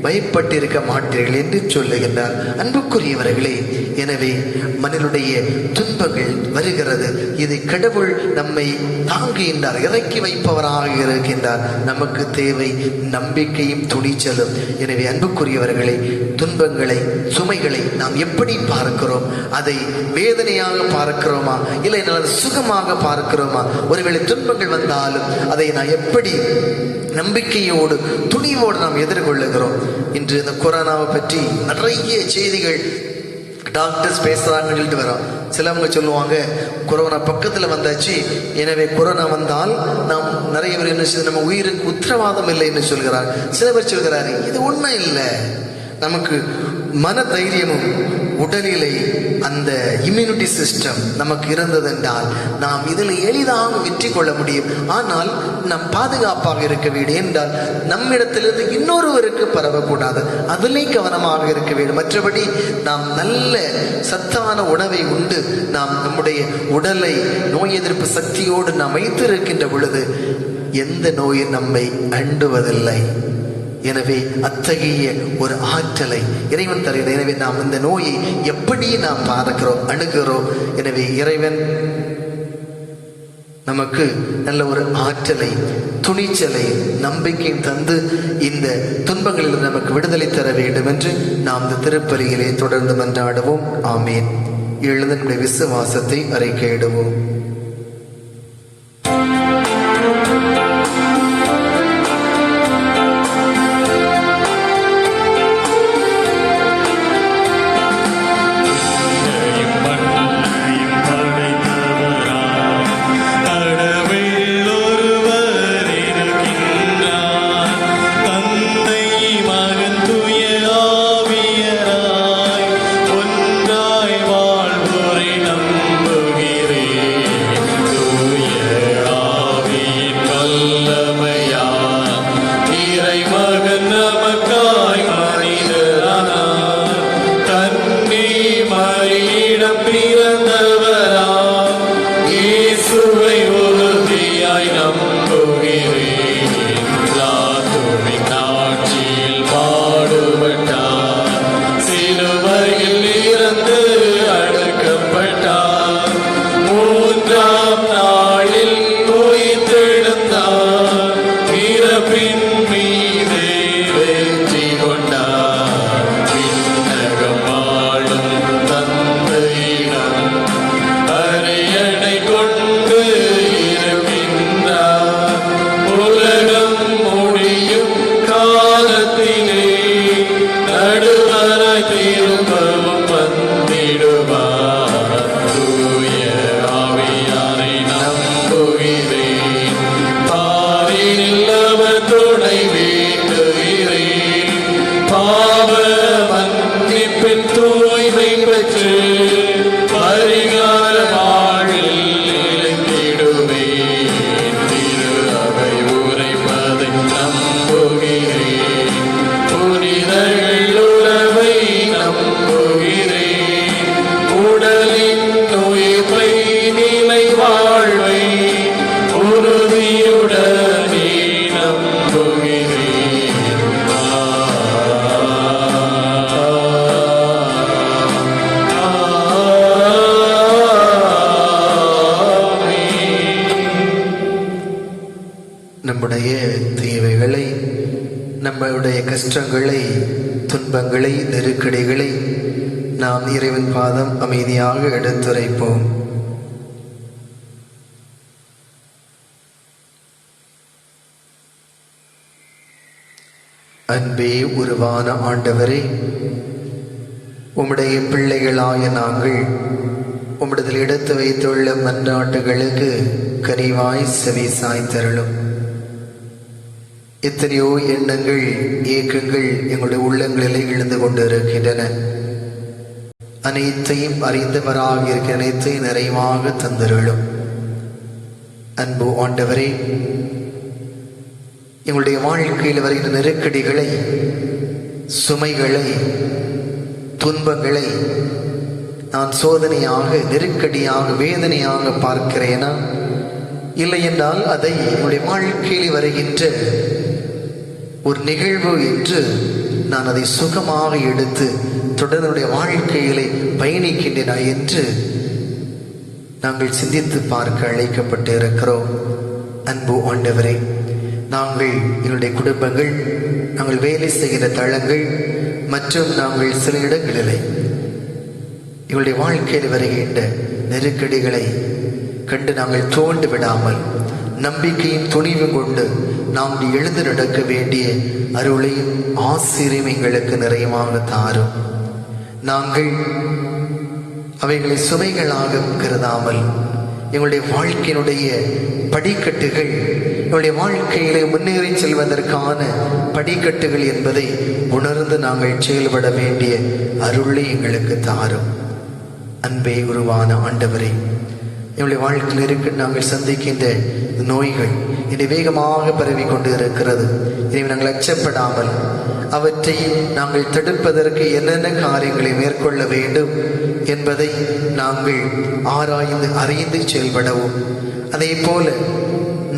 பயப்பட்டிருக்க மாட்டீர்கள் என்று சொல்லுகின்றார். அன்புக்குரியவர்களே, எனவே மனிதனுடைய துன்பங்கள் வருகிறது, இதை கடவுள் நம்மை தாங்குகின்றார், இறக்கி வைப்பவராக இருக்கின்றார். நமக்கு தேவை நம்பிக்கையும் துணிச்சலும். எனவே அன்புக்குரியவர்களே, துன்பங்களை, சுமைகளை நாம் எப்படி பார்க்கிறோம்? அதை வேதனையாக பார்க்கிறோமா, இல்லை நல்ல சுகமாக பார்க்கிறோமா? ஒருவேளை துன்பங்கள் வந்தாலும் அதை நான் எப்படி நம்பிக்கையோடு துணிவோடு நாம் எதிர்கொள்ளுகிறோம்? இன்று இந்த கொரோனாவை பற்றி நிறைய செய்திகள் டாக்டர்ஸ் பேசுறாங்கன்னு சொல்லிட்டு வரோம். சிலவங்க சொல்லுவாங்க, கொரோனா பக்கத்தில் வந்தாச்சு, எனவே கொரோனா வந்தால் நாம் நிறைய பேர் என்ன செய்ய, நம்ம உயிருக்கு உத்தரவாதம் இல்லை என்று சொல்கிறார். சில பேர் சொல்கிறாரு, இது ஒன்றும் இல்லை, நமக்கு மன தைரியமும் உடலிலே அந்த இம்யூனிட்டி சிஸ்டம் நமக்கு இருந்ததென்றால் நாம் இதில் எளிதாக வெற்றி கொள்ள முடியும். ஆனால் நாம் பாதுகாப்பாக இருக்க வேண்டும் என்றால் நம்மிடத்திலிருந்து இன்னொருவருக்கு பரவக்கூடாது, அதிலே கவனமாக இருக்க வேண்டும். மற்றபடி நாம் நல்ல சத்தான உணவை உண்டு நாம் நம்முடைய உடலை நோய் எதிர்ப்பு சக்தியோடு நாம் வைத்திருக்கின்ற பொழுது எந்த நோயும் நம்மை அண்டுவதில்லை. எனவே அத்தகைய ஒரு ஆற்றலை இறைவன் தருகிறது. எனவே நாம் இந்த நோயை எப்படி நாம் பார்க்கிறோம், அணுகிறோம்? எனவே இறைவன் நமக்கு நல்ல ஒரு ஆற்றலை, துணிச்சலை, நம்பிக்கையும் தந்து இந்த துன்பங்களில் நமக்கு விடுதலை தர வேண்டும் என்று நாம் இந்த திருப்பலியிலே தொடர்ந்து மன்றாடுவோம். ஆமீன். எழுந்த நம்முடைய விசுவாசத்தை அறிக்கையிடுவோம். மகன் துய ஆவியரா பிறந்தவரா இயேசுவை உறுதியாய் நம்புகிறேன். பிலாத்துவின் ஆட்சியில் பாடுபட்டார், சிலுவையில் இறந்து அடக்கப்பட்டார், மூன்றாம் நாளில் உயிர்த்தெழுந்தார், பிறப்பின் மீதே வெற்றி கொண்டார். விண்ணகம் வாழும் தந்தையிடம் அரியணை கொண்டு இருக்கின்றார். உலகம் முடியும் காலத்திலே நடுவராய் திரும்பவும் வந்திடுவார். தூய ஆவியாரை நம்புகிறேன், பாரினில் அவர் துணை வேண்டுகிறேன். பாவ மன்னிப்பின் தூய்மை பெற்று பரிகார வாழ்வில் நிலைத்திடுவேன். திரு அவை உரைப்பதை நம்புகிறேன், புனிதர்கள் உறவை நம்புகிறேன். உடலின் உயிர்ப்பை நிலை வாழ்வை உறுதியுடனே நம்புகிறேன். நம்முடைய தேவைகளை, நம்முடைய கஷ்டங்களை, துன்பங்களை, நெருக்கடிகளை நாம் இறைவன் பாதம் அமைதியாக எடுத்துரைப்போம். அன்பே உருவான ஆண்டவரே, உம்முடைய பிள்ளைகளாய நாங்கள் உம்மிடத்தில் எடுத்து வைத்துள்ள மன்றாட்டுகளுக்கு கனிவாய் செவி சாய்த்தருளும். எத்தனையோ எண்ணங்கள், ஏக்கங்கள் எங்களுடைய உள்ளங்களிலே எழுந்து கொண்டு இருக்கின்றன. அனைத்தையும் அறிந்தவராக இருக்கிற அனைத்தையும் நிறைவாக தந்தருளும். அன்பு ஆண்டவரே, எங்களுடைய வாழ்க்கையில் வருகிற நெருக்கடிகளை, சுமைகளை, துன்பங்களை நான் சோதனையாக, நெருக்கடியாக, வேதனையாக பார்க்கிறேனா? இல்லை என்றால் அதை என்னுடைய வாழ்க்கையில் வருகின்ற ஒரு நிகழ்வு என்று நான் அதை சுகமாக எடுத்து தொடர்ந்துடைய வாழ்க்கையிலே பயணிக்கின்றன என்று நாங்கள் சிந்தித்து பார்க்க அழைக்கப்பட்டு இருக்கிறோம். அன்பு ஆண்டவரே, நாங்கள் எங்களுடைய குடும்பங்கள், நாங்கள் வேலை செய்கிற தளங்கள் மற்றும் நாங்கள் சில இடங்களிலே எங்களுடைய வாழ்க்கையில் வருகின்ற நெருக்கடிகளை கண்டு நாங்கள் தோண்டு விடாமல் நம்பிக்கையின் துணிவு கொண்டு நாம் எழுந்து நடக்க வேண்டிய அருளையும் ஆசிரியம் எங்களுக்கு நிறைவாக தாரும். நாங்கள் அவைகளை சுமைகளாக கருதாமல் எங்களுடைய வாழ்க்கையினுடைய படிக்கட்டுகள், எங்களுடைய வாழ்க்கையிலே முன்னேறி செல்வதற்கான படிக்கட்டுகள் என்பதை உணர்ந்து நாங்கள் செயல்பட வேண்டிய அருளை எங்களுக்கு தாரும். அன்பே உருவான ஆண்டவரே, எங்களுடைய வாழ்க்கையில் இருக்க நாங்கள் சந்திக்கின்ற நோய்கள் இனி வேகமாக பரவி கொண்டு இருக்கிறது. இதை நாங்கள் அச்சப்படாமல் அவற்றை நாங்கள் தடுப்பதற்கு என்னென்ன காரியங்களை மேற்கொள்ள வேண்டும் என்பதை நாங்கள் ஆராய்ந்து அறிந்து செயல்படவும், அதே போல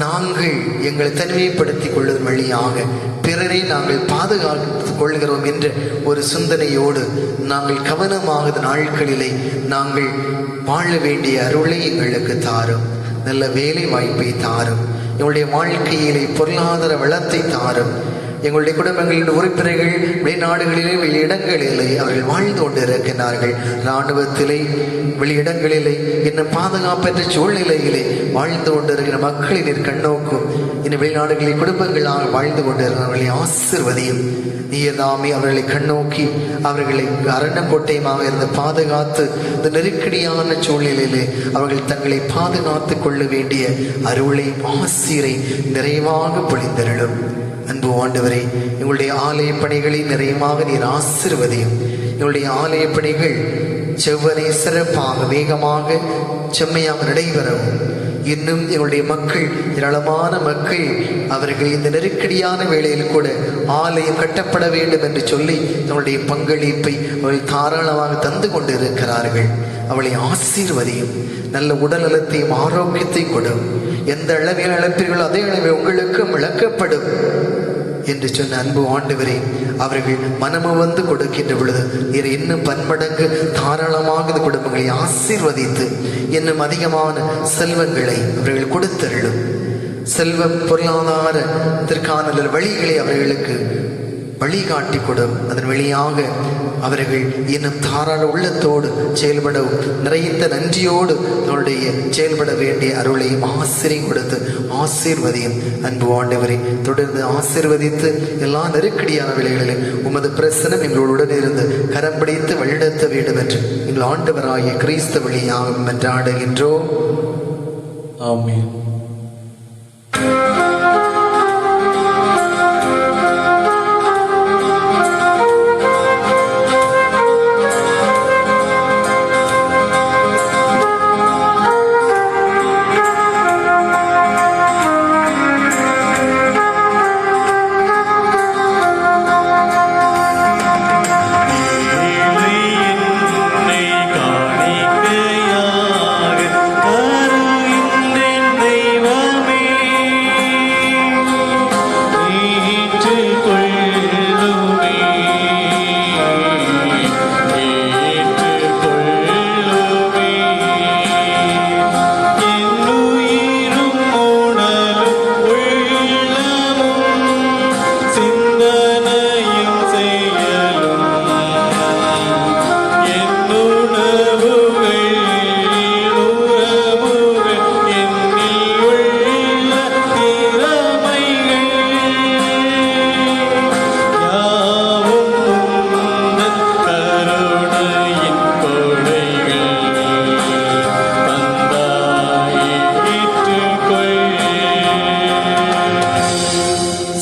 நாங்கள் எங்களை தனிமைப்படுத்திக் கொள்வதன் வழியாக பிறரை நாங்கள் பாதுகாத்துக் கொள்கிறோம் என்ற ஒரு சிந்தனையோடு நாங்கள் கவனமாக நாட்களிலே நாங்கள் வாழ வேண்டிய அருளை எங்களுக்கு தாரும். நல்ல வேலை வாய்ப்பை தாரும். எங்களுடைய வாழ்க்கையிலே பொருளாதார வளத்தை தாரும். எங்களுடைய குடும்பங்களின் உறுப்பினர்கள் வெளிநாடுகளிலே வெளியிடங்களிலே அவர்கள் வாழ்ந்து கொண்டிருக்கிறார்கள். இராணுவத்திலே வெளியிடங்களிலே இன்னும் பாதுகாப்பற்ற சூழ்நிலையிலே வாழ்ந்து கொண்டிருக்கிற மக்களின் கண்ணோக்கும் இன்னும் வெளிநாடுகளில் குடும்பங்களாக வாழ்ந்து கொண்டிருக்கிறவர்களை ஆசிர்வதியும். நீதாமே அவர்களை கண்ணோக்கி அவர்களை அரண்கோட்டையமாக இருந்து பாதுகாத்து இந்த நெருக்கடியான சூழ்நிலையிலே அவர்கள் தங்களை பாதுகாத்துக் கொள்ள வேண்டிய அருளை ஆசிரை நிறைவாக பொழிந்தருளும். அன்பு ஆண்டவரே, எங்களுடைய ஆலய பணிகளை நிறைவாக நீர் ஆசிர்வதியும். எங்களுடைய ஆலய பணிகள் செவ்வனே சிறப்பாக வேகமாக செம்மையாக நடைபெறவும், இன்னும் எங்களுடைய மக்கள், ஏராளமான மக்கள் அவர்கள் இந்த நெருக்கடியான வேளையில் கூட ஆலயம் கட்டப்பட வேண்டும் என்று சொல்லி தங்களுடைய பங்களிப்பை அவர்கள் தாராளமாக தந்து கொண்டு இருக்கிறார்கள். அவளை ஆசீர்வதியும். நல்ல உடல் நலத்தையும் ஆரோக்கியத்தை கொடும். எந்த அளவில் இழப்பீர்களோ அதே அளவில் உங்களுக்கும் இழக்கப்படும் என்று சொன்ன அன்பு ஆண்டவரே, அவர்கள் மனமு வந்து கொடுக்கின்ற பொழுது நீர் இன்னும் பன்மடங்கு தாராளமாக இந்த குடும்பங்களை ஆசீர்வதித்து இன்னும் அதிகமான செல்வங்களை அவர்கள் கொடுத்தருளும். செல்வம் பொருளாதாரத்திற்கான வழிகளை அவர்களுக்கு வழிகாட்டி கொடும். அதன் வழியாக அவர்கள் இன்னும் தாராள உள்ளத்தோடு செயல்படவும் நிறைந்த நன்றியோடு அவருடைய செயல்பட வேண்டிய அருளையும் ஆசிரியம் கொடுத்து ஆசீர்வதியும். அன்பு ஆண்டவரை தொடர்ந்து ஆசீர்வதித்து எல்லா நெருக்கடியான வேளைகளிலும் உமது பிரசனம் எங்களுடன் இருந்து கரம் பிடித்து வழிநடத்த வேண்டும் என்று எங்கள் ஆண்டவராகிய கிறிஸ்து வழியாக மன்றாடுகின்றோம். ஆமென்.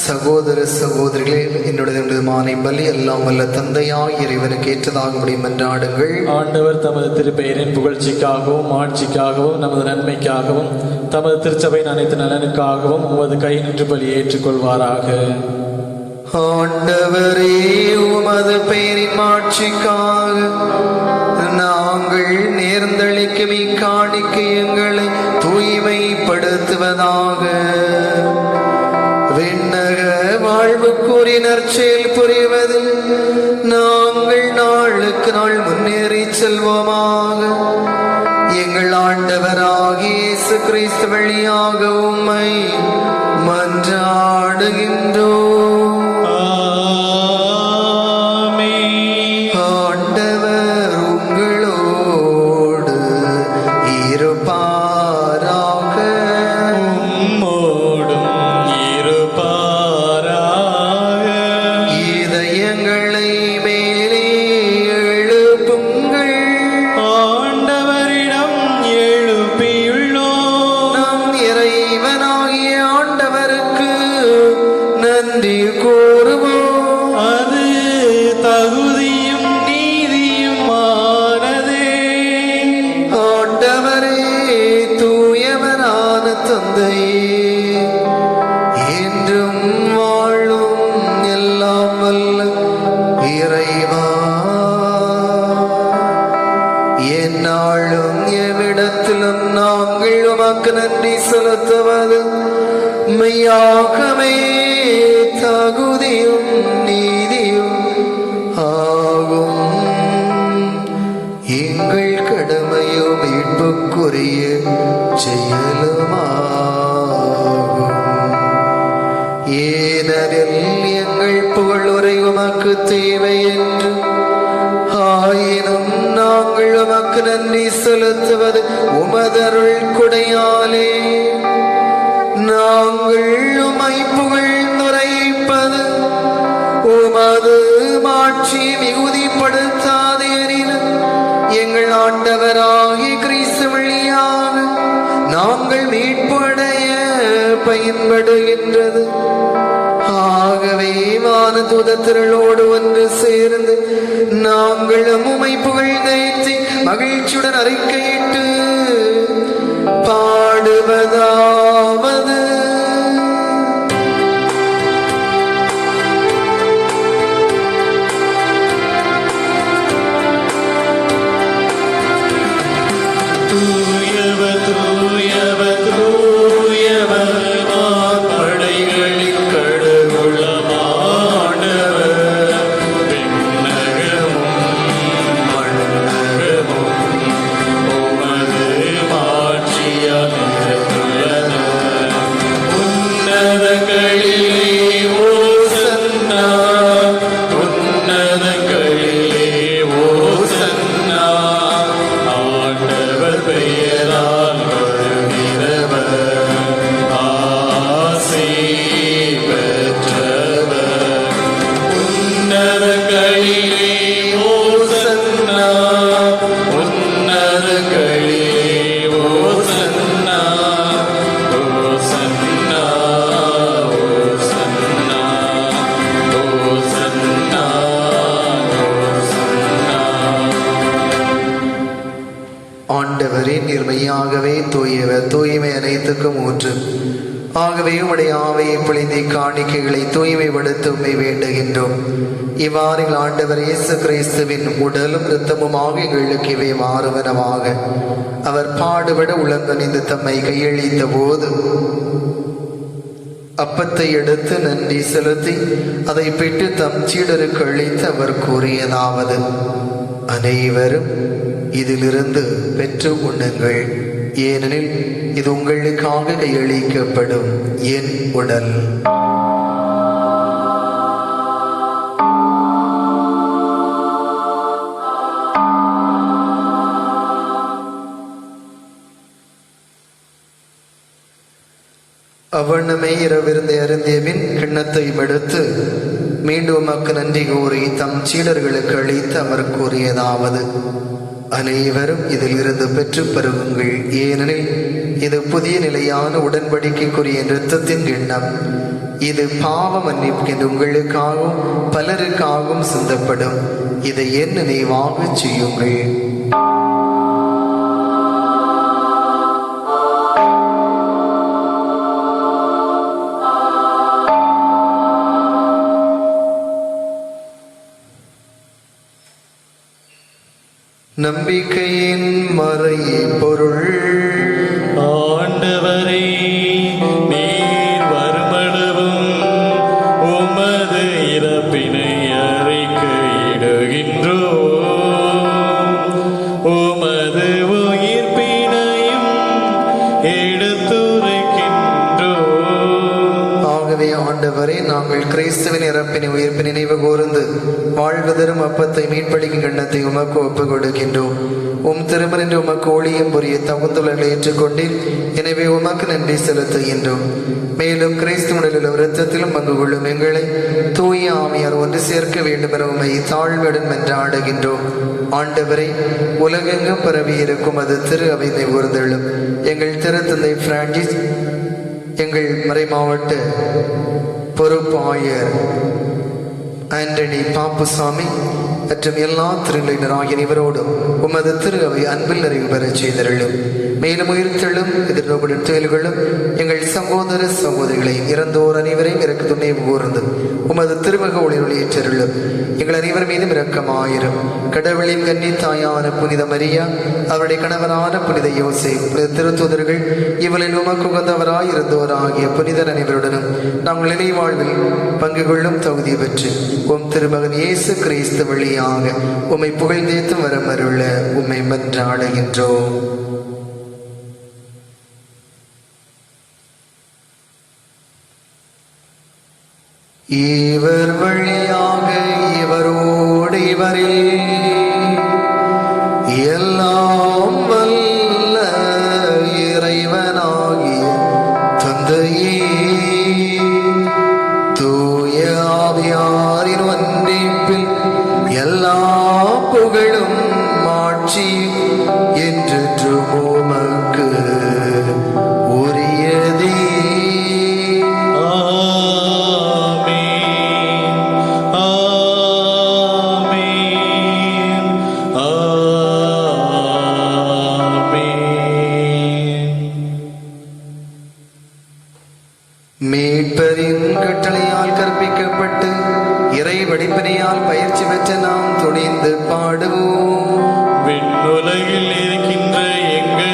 சகோதர சகோதரிகளே, என்னுடைய மானை பலி எல்லாம் வல்ல தந்தையாய் இறைவனுக்கு ஏற்றதாக முடியும் என்றாடுங்கள். ஆண்டவர் தமது திருப்பெயரின் புகழ்ச்சிக்காகவும் ஆட்சிக்காகவும் நமது நன்மைக்காகவும் தமது திருச்சபையின் அனைத்து நலனுக்காகவும் உமது கை நின்று பலி ஏற்றுக்கொள்வாராக. ஆண்டவரே, உமது பெயரின் ஆட்சிக்காக நாங்கள் நேர்ந்தளிக்கும் இக்காணிக்கை எங்களை தூய்மைப்படுத்துவதாக. விண்ணக வாழ்வுக்குரிய நற்செயல் புரிவதில் நாங்கள் நாளுக்கு நாள் முன்னேறி செல்வோமாக. எங்கள் ஆண்டவராகிய இயேசு கிறிஸ்து வழியாக உம்மை மன்றாடுகின்றோம். ஆண்டவர் உங்களோடு இருப்பாராக. இதயங்களை மேலே எழுப்புங்கள். ஆண்டவரிடம் எழுப்பியுள்ளோம். நம் இறைவனாகிய ஆண்டவருக்கு நன்றி கூறுவோம். அது தகுதியும் நீதியுமானதே. ஆண்டவரே, தூயவரான தந்தையே, என்றும் வாழும் எல்லாம் வல்ல இறைவா, எந்நாளும் எவ்விடத்திலும் நாங்கள் உமக்கு நன்றி செலுத்துவது மெய்யாகவே தகுதியும் நீதியும் ஆகும். எங்கள் கடமையும் மீட்புக்குரிய செயலுமாகும். ஏனெனில் எங்கள் புகழுரை உமக்கு தேவை என்று, ஆயினும் நாங்கள் உமக்கு நன்றி செலுத்துவது உமதருள் கொடையாலே. நாங்கள் உமை புகழ்ந்துரைப்பது உமது மாட்சி மிகுதிப்படுத்தாதே எனினும் எங்கள் ஆண்டவராகிய கிறிஸ்து வழியாக நாங்கள் மீட்படைய பயன்படுகின்றது. ஆகவே வானதூதத்திரளோடு ஒன்று சேர்ந்து நாங்களும் உம்மை புகழ்ந்தேத்தி மகிழ்ச்சியுடன் அறிக்கையிட்டு பாடுவதாவது: தூயவர் தூயவர் தூயவர் வான்படைகளின் கடவுளமானவர். விண்ணகமும் மண்ணகமும் உமது மாட்சியால் நிறைந்துள்ளன. உன்னதங்களிலே ஓசன்னா, உன்னதங்களிலே ஓசன்னா. ஆண்டவர் பெயரால் வருகிறவர் ஆசி பெற்றவர். உன்னதங்களிலே ஓசன்னா, உன்னதங்களிலே ஓசன்னா. ஓசன்னா, ஓசன்னா, ஓசன்னா, ஓசன்னா. ஆண்டவரே, நிர்மையாகவே தூயவர், தூய்மை அனைத்துக்கும் ஊற்று. ஆகவே உடைய ஆவையை பொழிந்தி காணிக்கைகளை தூய்மைப்படுத்த உம்மை வேண்டுகின்றோம். இவ்வாறில் ஆண்டவர் இயேசு கிறிஸ்துவின் உடலும் இரத்தமுமாக எங்களுக்கு இவை மாறுவனமாக. அவர் பாடுபட உளங்கனிந்து தம்மை கையளித்த போது அப்பத்தை எடுத்து நன்றி செலுத்தி அதை பெற்று தம் சீடருக்கு அளித்து அவர் கூறியதாவது: அனைவரும் இதிலிருந்து பெற்று உண்ணுங்கள், ஏனெனில் இது உங்களுக்காக கையளிக்கப்படும் என் உடல். அவ்வண்ணமே இரவிருந்தை அருந்திய பின் கிண்ணத்தை எடுத்து மீண்டும் உமக்கு நன்றி கூறி தம் சீடர்களுக்கு அளித்து அவர் கூறியதாவது: அனைவரும் இதில் இருந்து பெற்று பருகுங்கள், ஏனெனில் இது புதிய நிலையான உடன்படிக்கைக்குரிய இரத்தத்தின் கிண்ணம். இது பாவ மன்னிப்புக்கு உங்களுக்காகவும் பலருக்காகவும் சிந்தப்படும். இதை என் நினைவாக செய்யுங்கள். நம்பிக்கையின் மறை பொருள். ஆண்டவரே, நீர் வருமளவும் உமது இறப்பினை அறிக்கையிடுகின்றோம், உமது உயிர்ப்பினையும் எடுத்துரைக்கின்றோம். ஆகவே ஆண்டவரே, நாங்கள் கிறிஸ்துவின் இறப்பினை உயிர்ப்பு நினைவு கூர்ந்து வாழ்வதரும் அப்பத்தை மீட்பளிக்கும் எண்ணத்தை உமக்கு ஒப்புக் கொடுக்கின்றோம். உம் திருமணன்று உமக்கு ஊழியம் புரிய தகுந்துள்ளங்களை ஏற்றுக்கொண்டீர். எனவே உமக்கு நன்றி செலுத்துகின்றோம். மேலும் கிறிஸ்துவனில் இரத்தத்திலும் பங்கு கொள்ளும் எங்களை தூய ஆவியார் ஒன்று சேர்க்க வேண்டும் என உம்மை தாழ்வுடன் மன்றாடுகின்றோம். ஆண்டவரை, உலகெங்கும் பரவி இருக்கும் அது திரு அவையை கூர்ந்தெழும். எங்கள் திருத்தந்தை பிரான்சிஸ், எங்கள் மறை மாவட்ட பொறுப்பாயர் ஆண்டனி பாப்புசாமி மற்றும் எல்லா திருநிலையினராகிய இவரோடும் உமது திரு அவை அன்பில் நிறைவு பெறச் செய்தருளும். மேலும் உயிர்த்தெழும் எதிர்நோக்குடன் செயல்களும் எங்கள் சகோதர சகோதரிகளை இறந்தோர் அனைவரையும் இறக்கு துணைவு கூர்ந்து உமது திருமக ஒளியில் ஏற்றருளும். எங்கள் அனைவர் மீதும் இரக்கமாயிரும். கடவுளின் கன்னி தாயான புனித மரியா, அவருடைய கணவரான புனித யோசே, புனித திருத்தூதர்கள், இவளில் உமக்கு உகந்தவராய் இருந்தோராகிய புனிதர் அனைவருடனும் நாங்கள் நிலை வாழ்வில் பங்கு கொள்ளும் தகுதி பெற்று உம் திருமகன் இயேசு கிறிஸ்து வழியாக உம்மை புகழ்ந்தேத்து வரமருள உம்மை மன்றாடுகின்றோம். இவர் வழியாக இவரோடு இவரில் எல்லாம் வல்ல இறைவனாகிய தந்தையே, தூய ஆவியாரின் ஒன்றிப்பில் எல்லா புகழும் மாட்சி என்று உமக்கு உரியதே. மீட்பரின் கட்டளையால் கற்பிக்கப்பட்டு இறை வடிப்பனையால் பயிற்சி பெற்ற நாம் துணிந்து பாடுவோம். விண்ணுலகில் இருக்கின்ற எங்கள்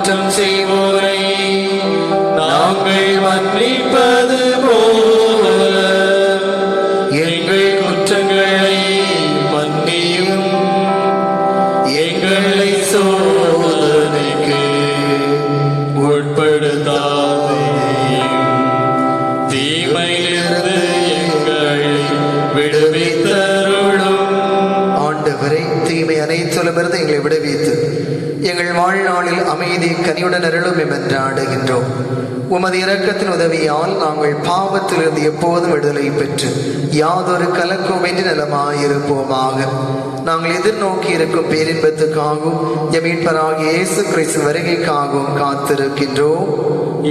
குற்றம் செய்வோரை நாங்கள் மன்னிப்பது போல எங்கள் குற்றங்களை மன்னியும், எங்களை சோதனைக்கு உட்படுத்தாதேயும், தீமையிலிருந்து எங்களை விடுவித்தருளும். ஆண்டவரை தீமை அனைத்திலுமிருந்து எங்களை விடுவித்து எங்கள் வாழ்நாளில் அமைதி கனியுடன் அருளும் என்றாடுகின்றோம். உமது இரக்கத்தின் உதவியால் நாங்கள் பாவத்திலிருந்து எப்போதும் விடுதலை பெற்று யாதொரு கலக்கமின்றி நலமாயிருப்போமாக. நாங்கள் எதிர்நோக்கி இருக்கும் பேரின்பத்துக்காகவும் எம் மீட்பராகிய இயேசு கிறிஸ்து வருகைக்காகவும் காத்திருக்கின்றோம்.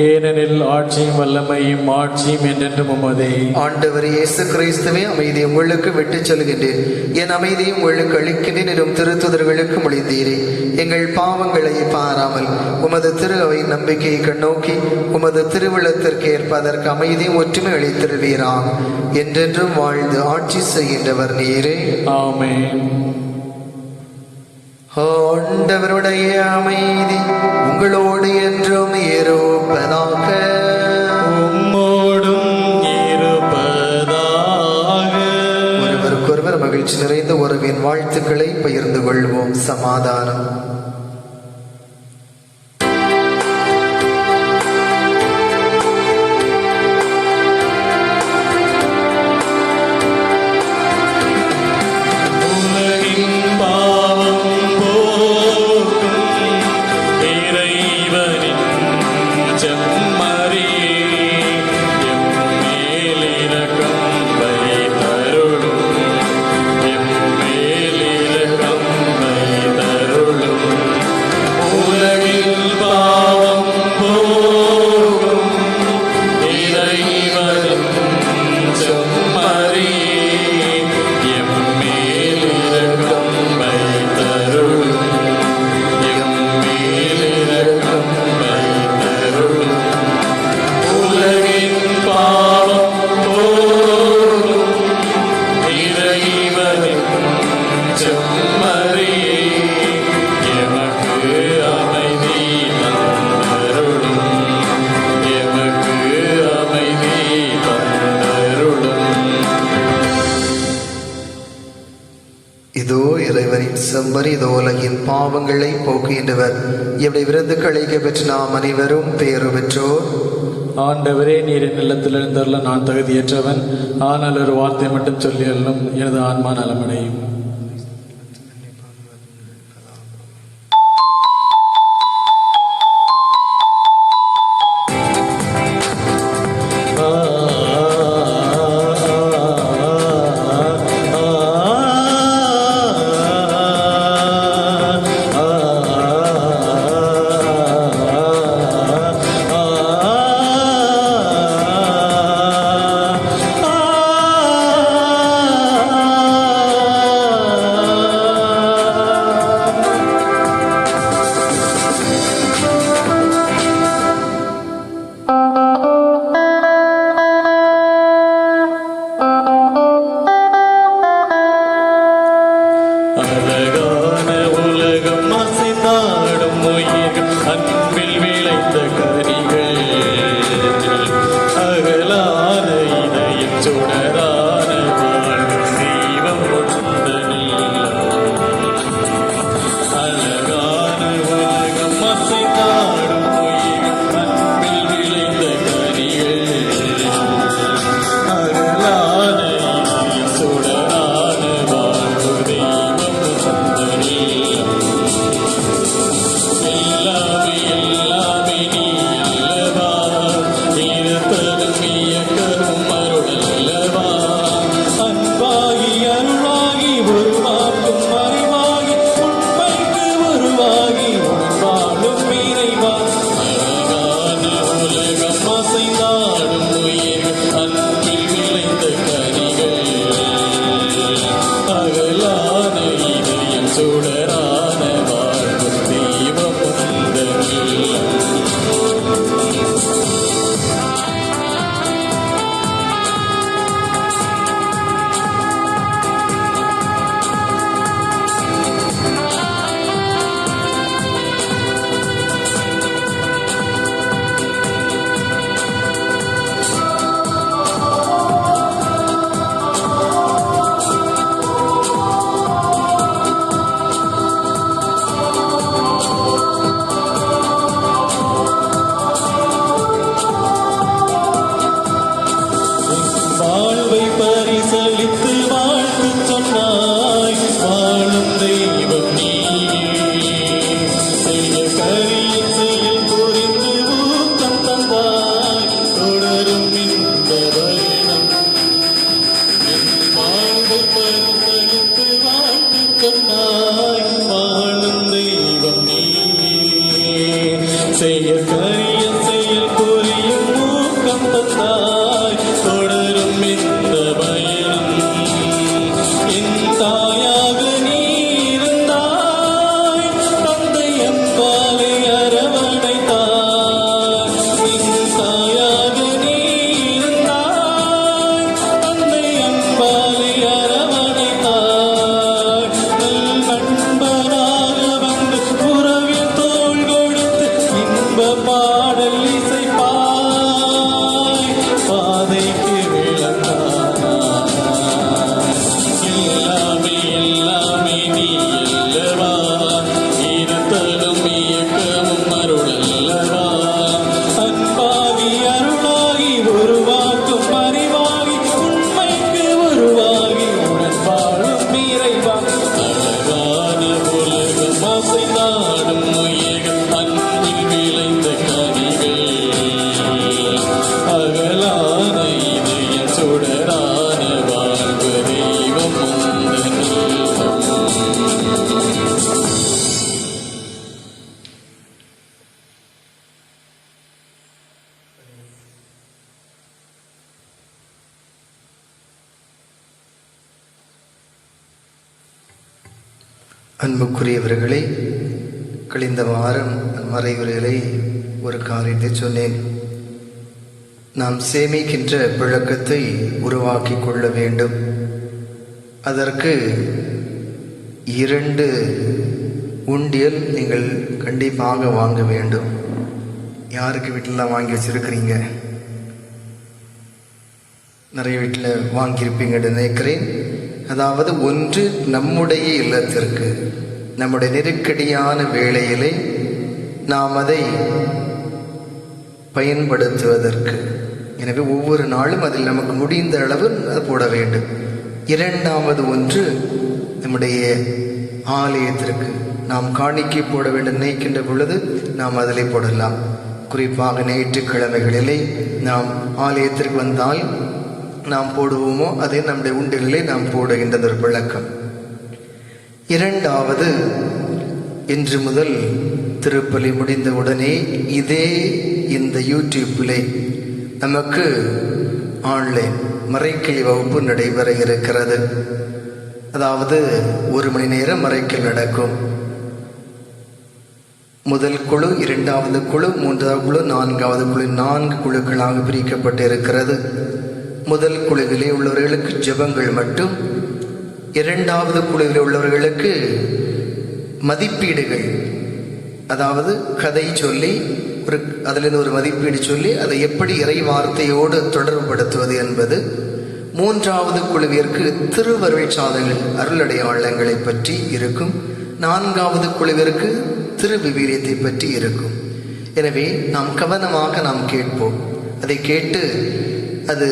ஏனெனில் ஆட்சியும் வல்லமையும் ஆட்சியும் என்றென்றும் உமதே. ஆண்டவர் இயேசு கிறிஸ்துவே, அமைதியை உங்களுக்கு விட்டுச் செல்கின்றேன், என் அமைதியை உங்களுக்கு அளிக்கின்றேன் எனும் திருத்துதர்களுக்கு மொழிந்தீரே. எங்கள் பாவங்களை பாராமல் உமது திரு அவை நம்பிக்கையை கண்ணோக்கி உமது திருவிழத்திற்கு ஏற்ப அதற்கு அமைதியும் ஒற்றுமை அளித்திருவீராக. என்றென்றும் வாழ்ந்து ஆட்சி செய்கின்றவர் நீரே. ஆமென். ஆண்டவருடைய அமைதி உங்களோடு என்றும் இருப்பதாக. உம்மோடும் இருப்பதாக. ஒருவருக்கொருவர் மகிழ்ச்சி நிறைந்த உறவின் வாழ்த்துக்களை பகிர்ந்து கொள்வோம். சமாதானம். இதோ இறைவனின் செம்மறி, இதோ உலகின் பாவங்களை போக்குகின்றவர். இவருடைய விருந்துக்கு அழைக்க பெற்று நாம் அனைவரும் பேறு பெற்றோர். ஆண்டவரே, நீர் என் இல்லத்தில் எழுந்தருள நான் தகுதியற்றவன், ஆனால் ஒரு வார்த்தை மட்டும் சொல்லி அருளும், எனது ஆன்மா நலமடையும். அன்புக்குரியவர்களே, கழிந்த வாரம் மறைவுரையிலே ஒரு காரியத்தை சொன்னேன். நாம் சேமிக்கின்ற பழக்கத்தை உருவாக்கி கொள்ள வேண்டும். அதற்கு 2 உண்டியல் நீங்கள் கண்டிப்பாக வாங்க வேண்டும். யாருக்கு வீட்டிலலாம் வாங்கி வச்சிருக்கிறீங்க? நிறைய வீட்டில் வாங்கியிருப்பீங்கன்னு நினைக்கிறேன். அதாவது, ஒன்று நம்முடைய இல்லத்திற்கு, நம்முடைய நெருக்கடியான வேளையிலே நாம் அதை பயன்படுத்துவதற்கு. எனவே ஒவ்வொரு நாளும் அதில் நமக்கு முடிந்த அளவு போட வேண்டும். 2வது ஒன்று நம்முடைய ஆலயத்திற்கு நாம் காணிக்கை போட வேண்டும் நினைக்கின்ற பொழுது நாம் அதிலே போடலாம். குறிப்பாக ஞாயிற்றுக்கிழமைகளிலே நாம் ஆலயத்திற்கு வந்தால் நாம் போடுவோமோ அதை நம்முடைய உண்டிகளிலே நாம் போடுகின்றது ஒரு பழக்கம். 2வது, இன்று முதல் திருப்பலி முடிந்தவுடனே இந்த யூடியூப்பிலே நமக்கு ஆன்லைன் மறைக்கல் வகுப்பு நடைபெற இருக்கிறது. அதாவது 1 மணி நேரம் மறைக்கல் நடக்கும். முதல் குழு, 2வது குழு, 3வது குழு, 4வது குழு, 4 குழுக்களாக பிரிக்கப்பட்டு இருக்கிறது. முதல் குழுவிலே உள்ளவர்களுக்கு ஜெபங்கள் மட்டும், 2வது குழுவிலே உள்ளவர்களுக்கு மதிப்பீடுகள், அதாவது கதை சொல்லி அதிலிருந்து ஒரு மதிப்பீடு சொல்லி அதை எப்படி இறை வார்த்தையோடு தொடர்புபடுத்துவது என்பது. 3வது குழுவிற்கு திருவருள் சாதனைகள், அருளடையாளங்களை பற்றி இருக்கும். 4வது குழுவிற்கு திருவிவிலியத்தை பற்றி இருக்கும். எனவே நாம் கவனமாக நாம் கேட்போம். அதை கேட்டு அது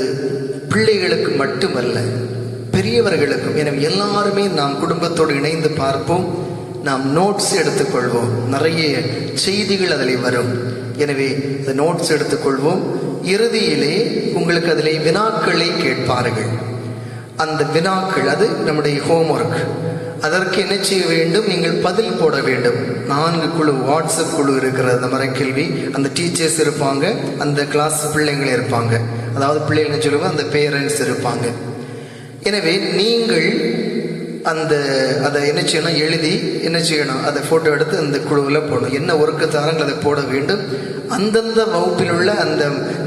பிள்ளைகளுக்கு மட்டுமல்ல, பெரியவர்களுக்கும். எனவே எல்லாருமே நாம் குடும்பத்தோடு இணைந்து பார்ப்போம். நாம் நோட்ஸ் எடுத்துக்கொள்வோம். நிறைய செய்திகள் அதில் வரும். எனவே அந்த நோட்ஸ் எடுத்துக்கொள்வோம். இறுதியிலே உங்களுக்கு அதிலே வினாக்களை கேட்பார்கள். அந்த வினாக்கள் அது நம்முடைய ஹோம்ஒர்க். அதற்கு என்ன செய்ய வேண்டும்? நீங்கள் பதில் போட வேண்டும். 4 குழு, வாட்ஸ்அப் குழு இருக்கிறது. அந்த மறைக்கல்வி, அந்த டீச்சர்ஸ் இருப்பாங்க, அந்த கிளாஸ் பிள்ளைங்கள் இருப்பாங்க. அதாவது பிள்ளைகள் சொல்லுவோம், அந்த பேரண்ட்ஸ் இருப்பாங்க. எனவே நீங்கள் அதை என்ன செய்யணும்? எழுதி என்ன செய்யணும்? அதை ஃபோட்டோ எடுத்து அந்த குழுவில் போடணும். என்ன ஒர்க்கு தராங்களோ அதை போட வேண்டும். அந்தந்த வகுப்பில் உள்ள அந்த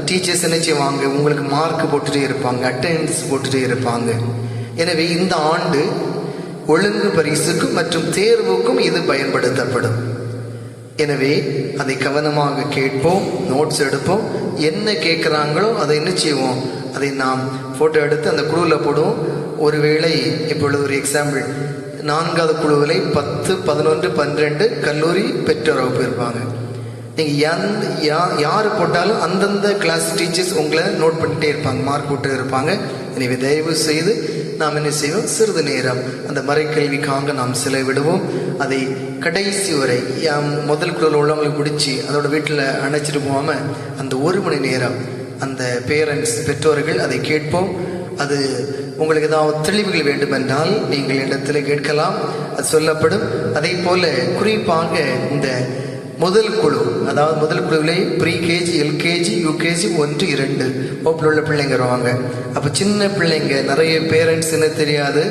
டீச்சர்ஸ் என்ன செய்வாங்க? உங்களுக்கு மார்க் போட்டுகிட்டே இருப்பாங்க, அட்டெண்டன்ஸ் போட்டுகிட்டே இருப்பாங்க. எனவே இந்த ஆண்டு ஒழுங்கு பரிசுக்கும் மற்றும் தேர்வுக்கும் இது பயன்படுத்தப்படும். எனவே அதை கவனமாக கேட்போம், நோட்ஸ் எடுப்போம். என்ன கேட்குறாங்களோ அதை என்ன செய்வோம்? அதை நாம் ஃபோட்டோ எடுத்து அந்த குழுவில் போடுவோம். ஒருவேளை இப்பொழுது ஒரு எக்ஸாம்பிள், 4வது குழுவிலே 10, 11, 12 கல்லூரி பெற்றோர் வகுப்பு இருப்பாங்க. நீங்கள் யார் போட்டாலும் அந்தந்த கிளாஸ் டீச்சர்ஸ் உங்களை நோட் பண்ணிகிட்டே இருப்பாங்க, மார்க் போட்டு இருப்பாங்க. எனவே தயவு செய்து நாம் என்ன செய்வோம்? சிறிது நேரம் அந்த மறைக்கல்விக்காக நாம் செலவிடுவோம். அதை கடைசி வரை முதல் குழுவில் உள்ளவங்களுக்கு பிடிச்சி அதோட வீட்டில் அணைச்சிட்டு போகாமல் அந்த 1 மணி நேரம் அந்த பேரண்ட்ஸ், பெற்றோர்கள் அதை கேட்போம். அது உங்களுக்கு ஏதாவது தெளிவுகள் வேண்டுமென்றால் நீங்கள் இடத்துல கேட்கலாம், அது சொல்லப்படும். அதே போல குறிப்பாக இந்த முதல் குழு, அதாவது முதல் குழுவிலே ப்ரீகேஜி, எல்கேஜி, யூகேஜி 1, 2 வகுப்பில் உள்ள பிள்ளைங்க வருவாங்க. அப்போ சின்ன பிள்ளைங்க நிறைய பேரண்ட்ஸ் என்ன தெரியாது,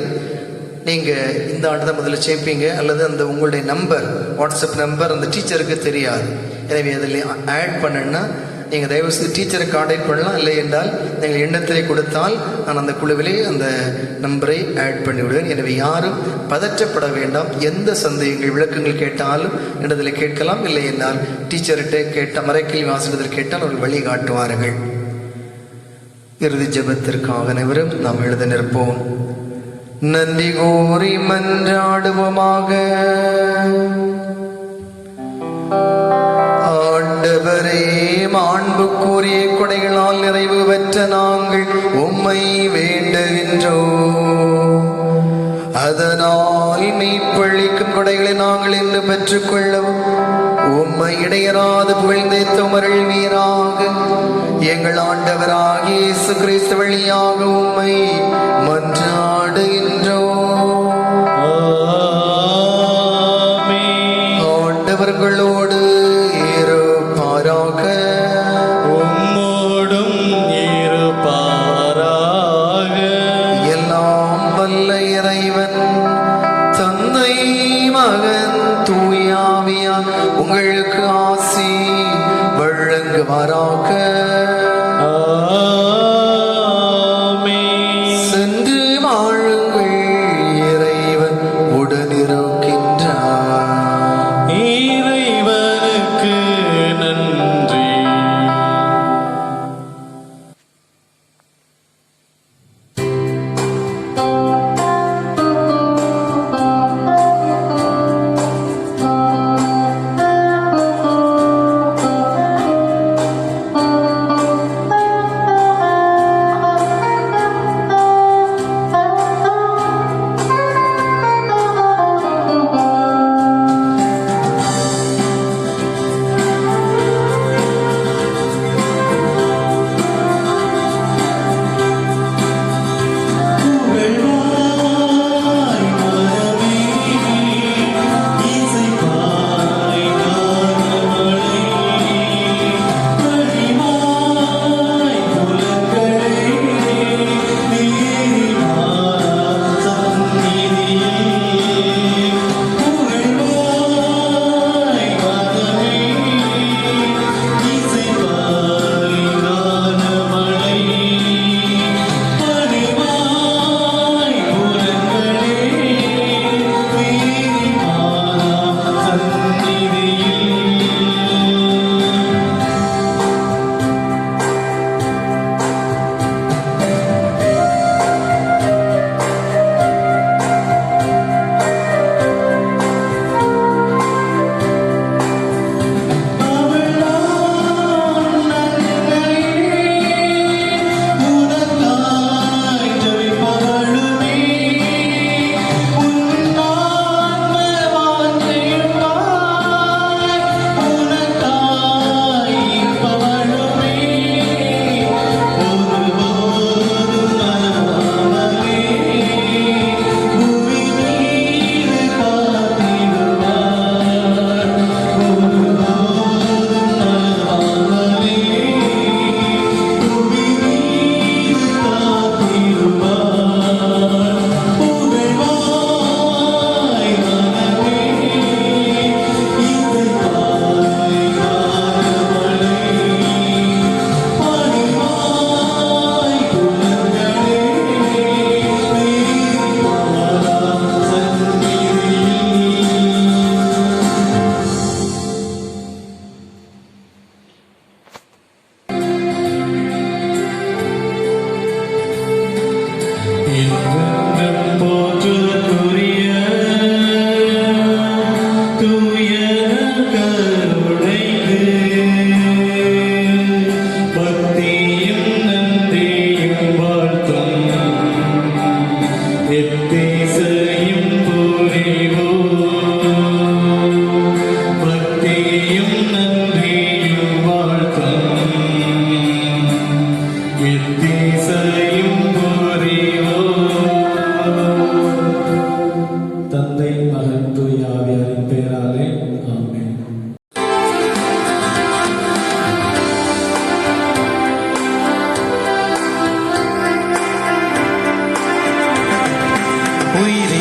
நீங்கள் இந்த ஆண்டு தான் முதல்ல சேர்ப்பீங்க அல்லது அந்த உங்களுடைய நம்பர், வாட்ஸ்அப் நம்பர் அந்த டீச்சருக்கு தெரியாது. எனவே அதில் ஆட் பண்ணணுன்னா நீங்கள் தயவுசெய்து டீச்சரை கான்டாக்ட் பண்ணலாம். இல்லை என்றால் நீங்கள் எண்ணத்திலே கொடுத்தால் நான் அந்த குழுவிலே அந்த நம்பரை ஆட் பண்ணிவிடுவேன். எனவே யாரும் பதற்றப்பட வேண்டாம். எந்த சந்தேகங்கள், விளக்கங்கள் கேட்டாலும் இடத்துல கேட்கலாம். இல்லை என்றால் டீச்சர்கிட்ட மறைக்கல்வி வாசகத்தில் கேட்டால் அவர்கள் வழி காட்டுவார்கள். இறுதி ஜெபத்திற்காக அனைவரும் நாம் எழுத நிற்போம். நன்றி கூறி மன்றாடுவோமாக. ஆண்டவரே, மாண்புக்குரிய கொடைகளால் நிறைவு பெற்ற நாங்கள் உம்மை வேண்டுகின்றோம். அதனால் மீட்பளிக்கும் கொடைகளை நாங்கள் இன்று பெற்றுக்கொள்ளவும் உம்மை இடையராது புகழ்ந்தேத்த உமருள்வீராக. எங்கள் ஆண்டவராகிய இயேசு கிறிஸ்து வழியாக உம்மை மன்றாடுகின்றோம். ஆண்டவர்களோடு இருப்பாராக. உம்மோடும் இருப்பாராக. எல்லாம் வல்ல இறைவன் தந்தை, உயிரே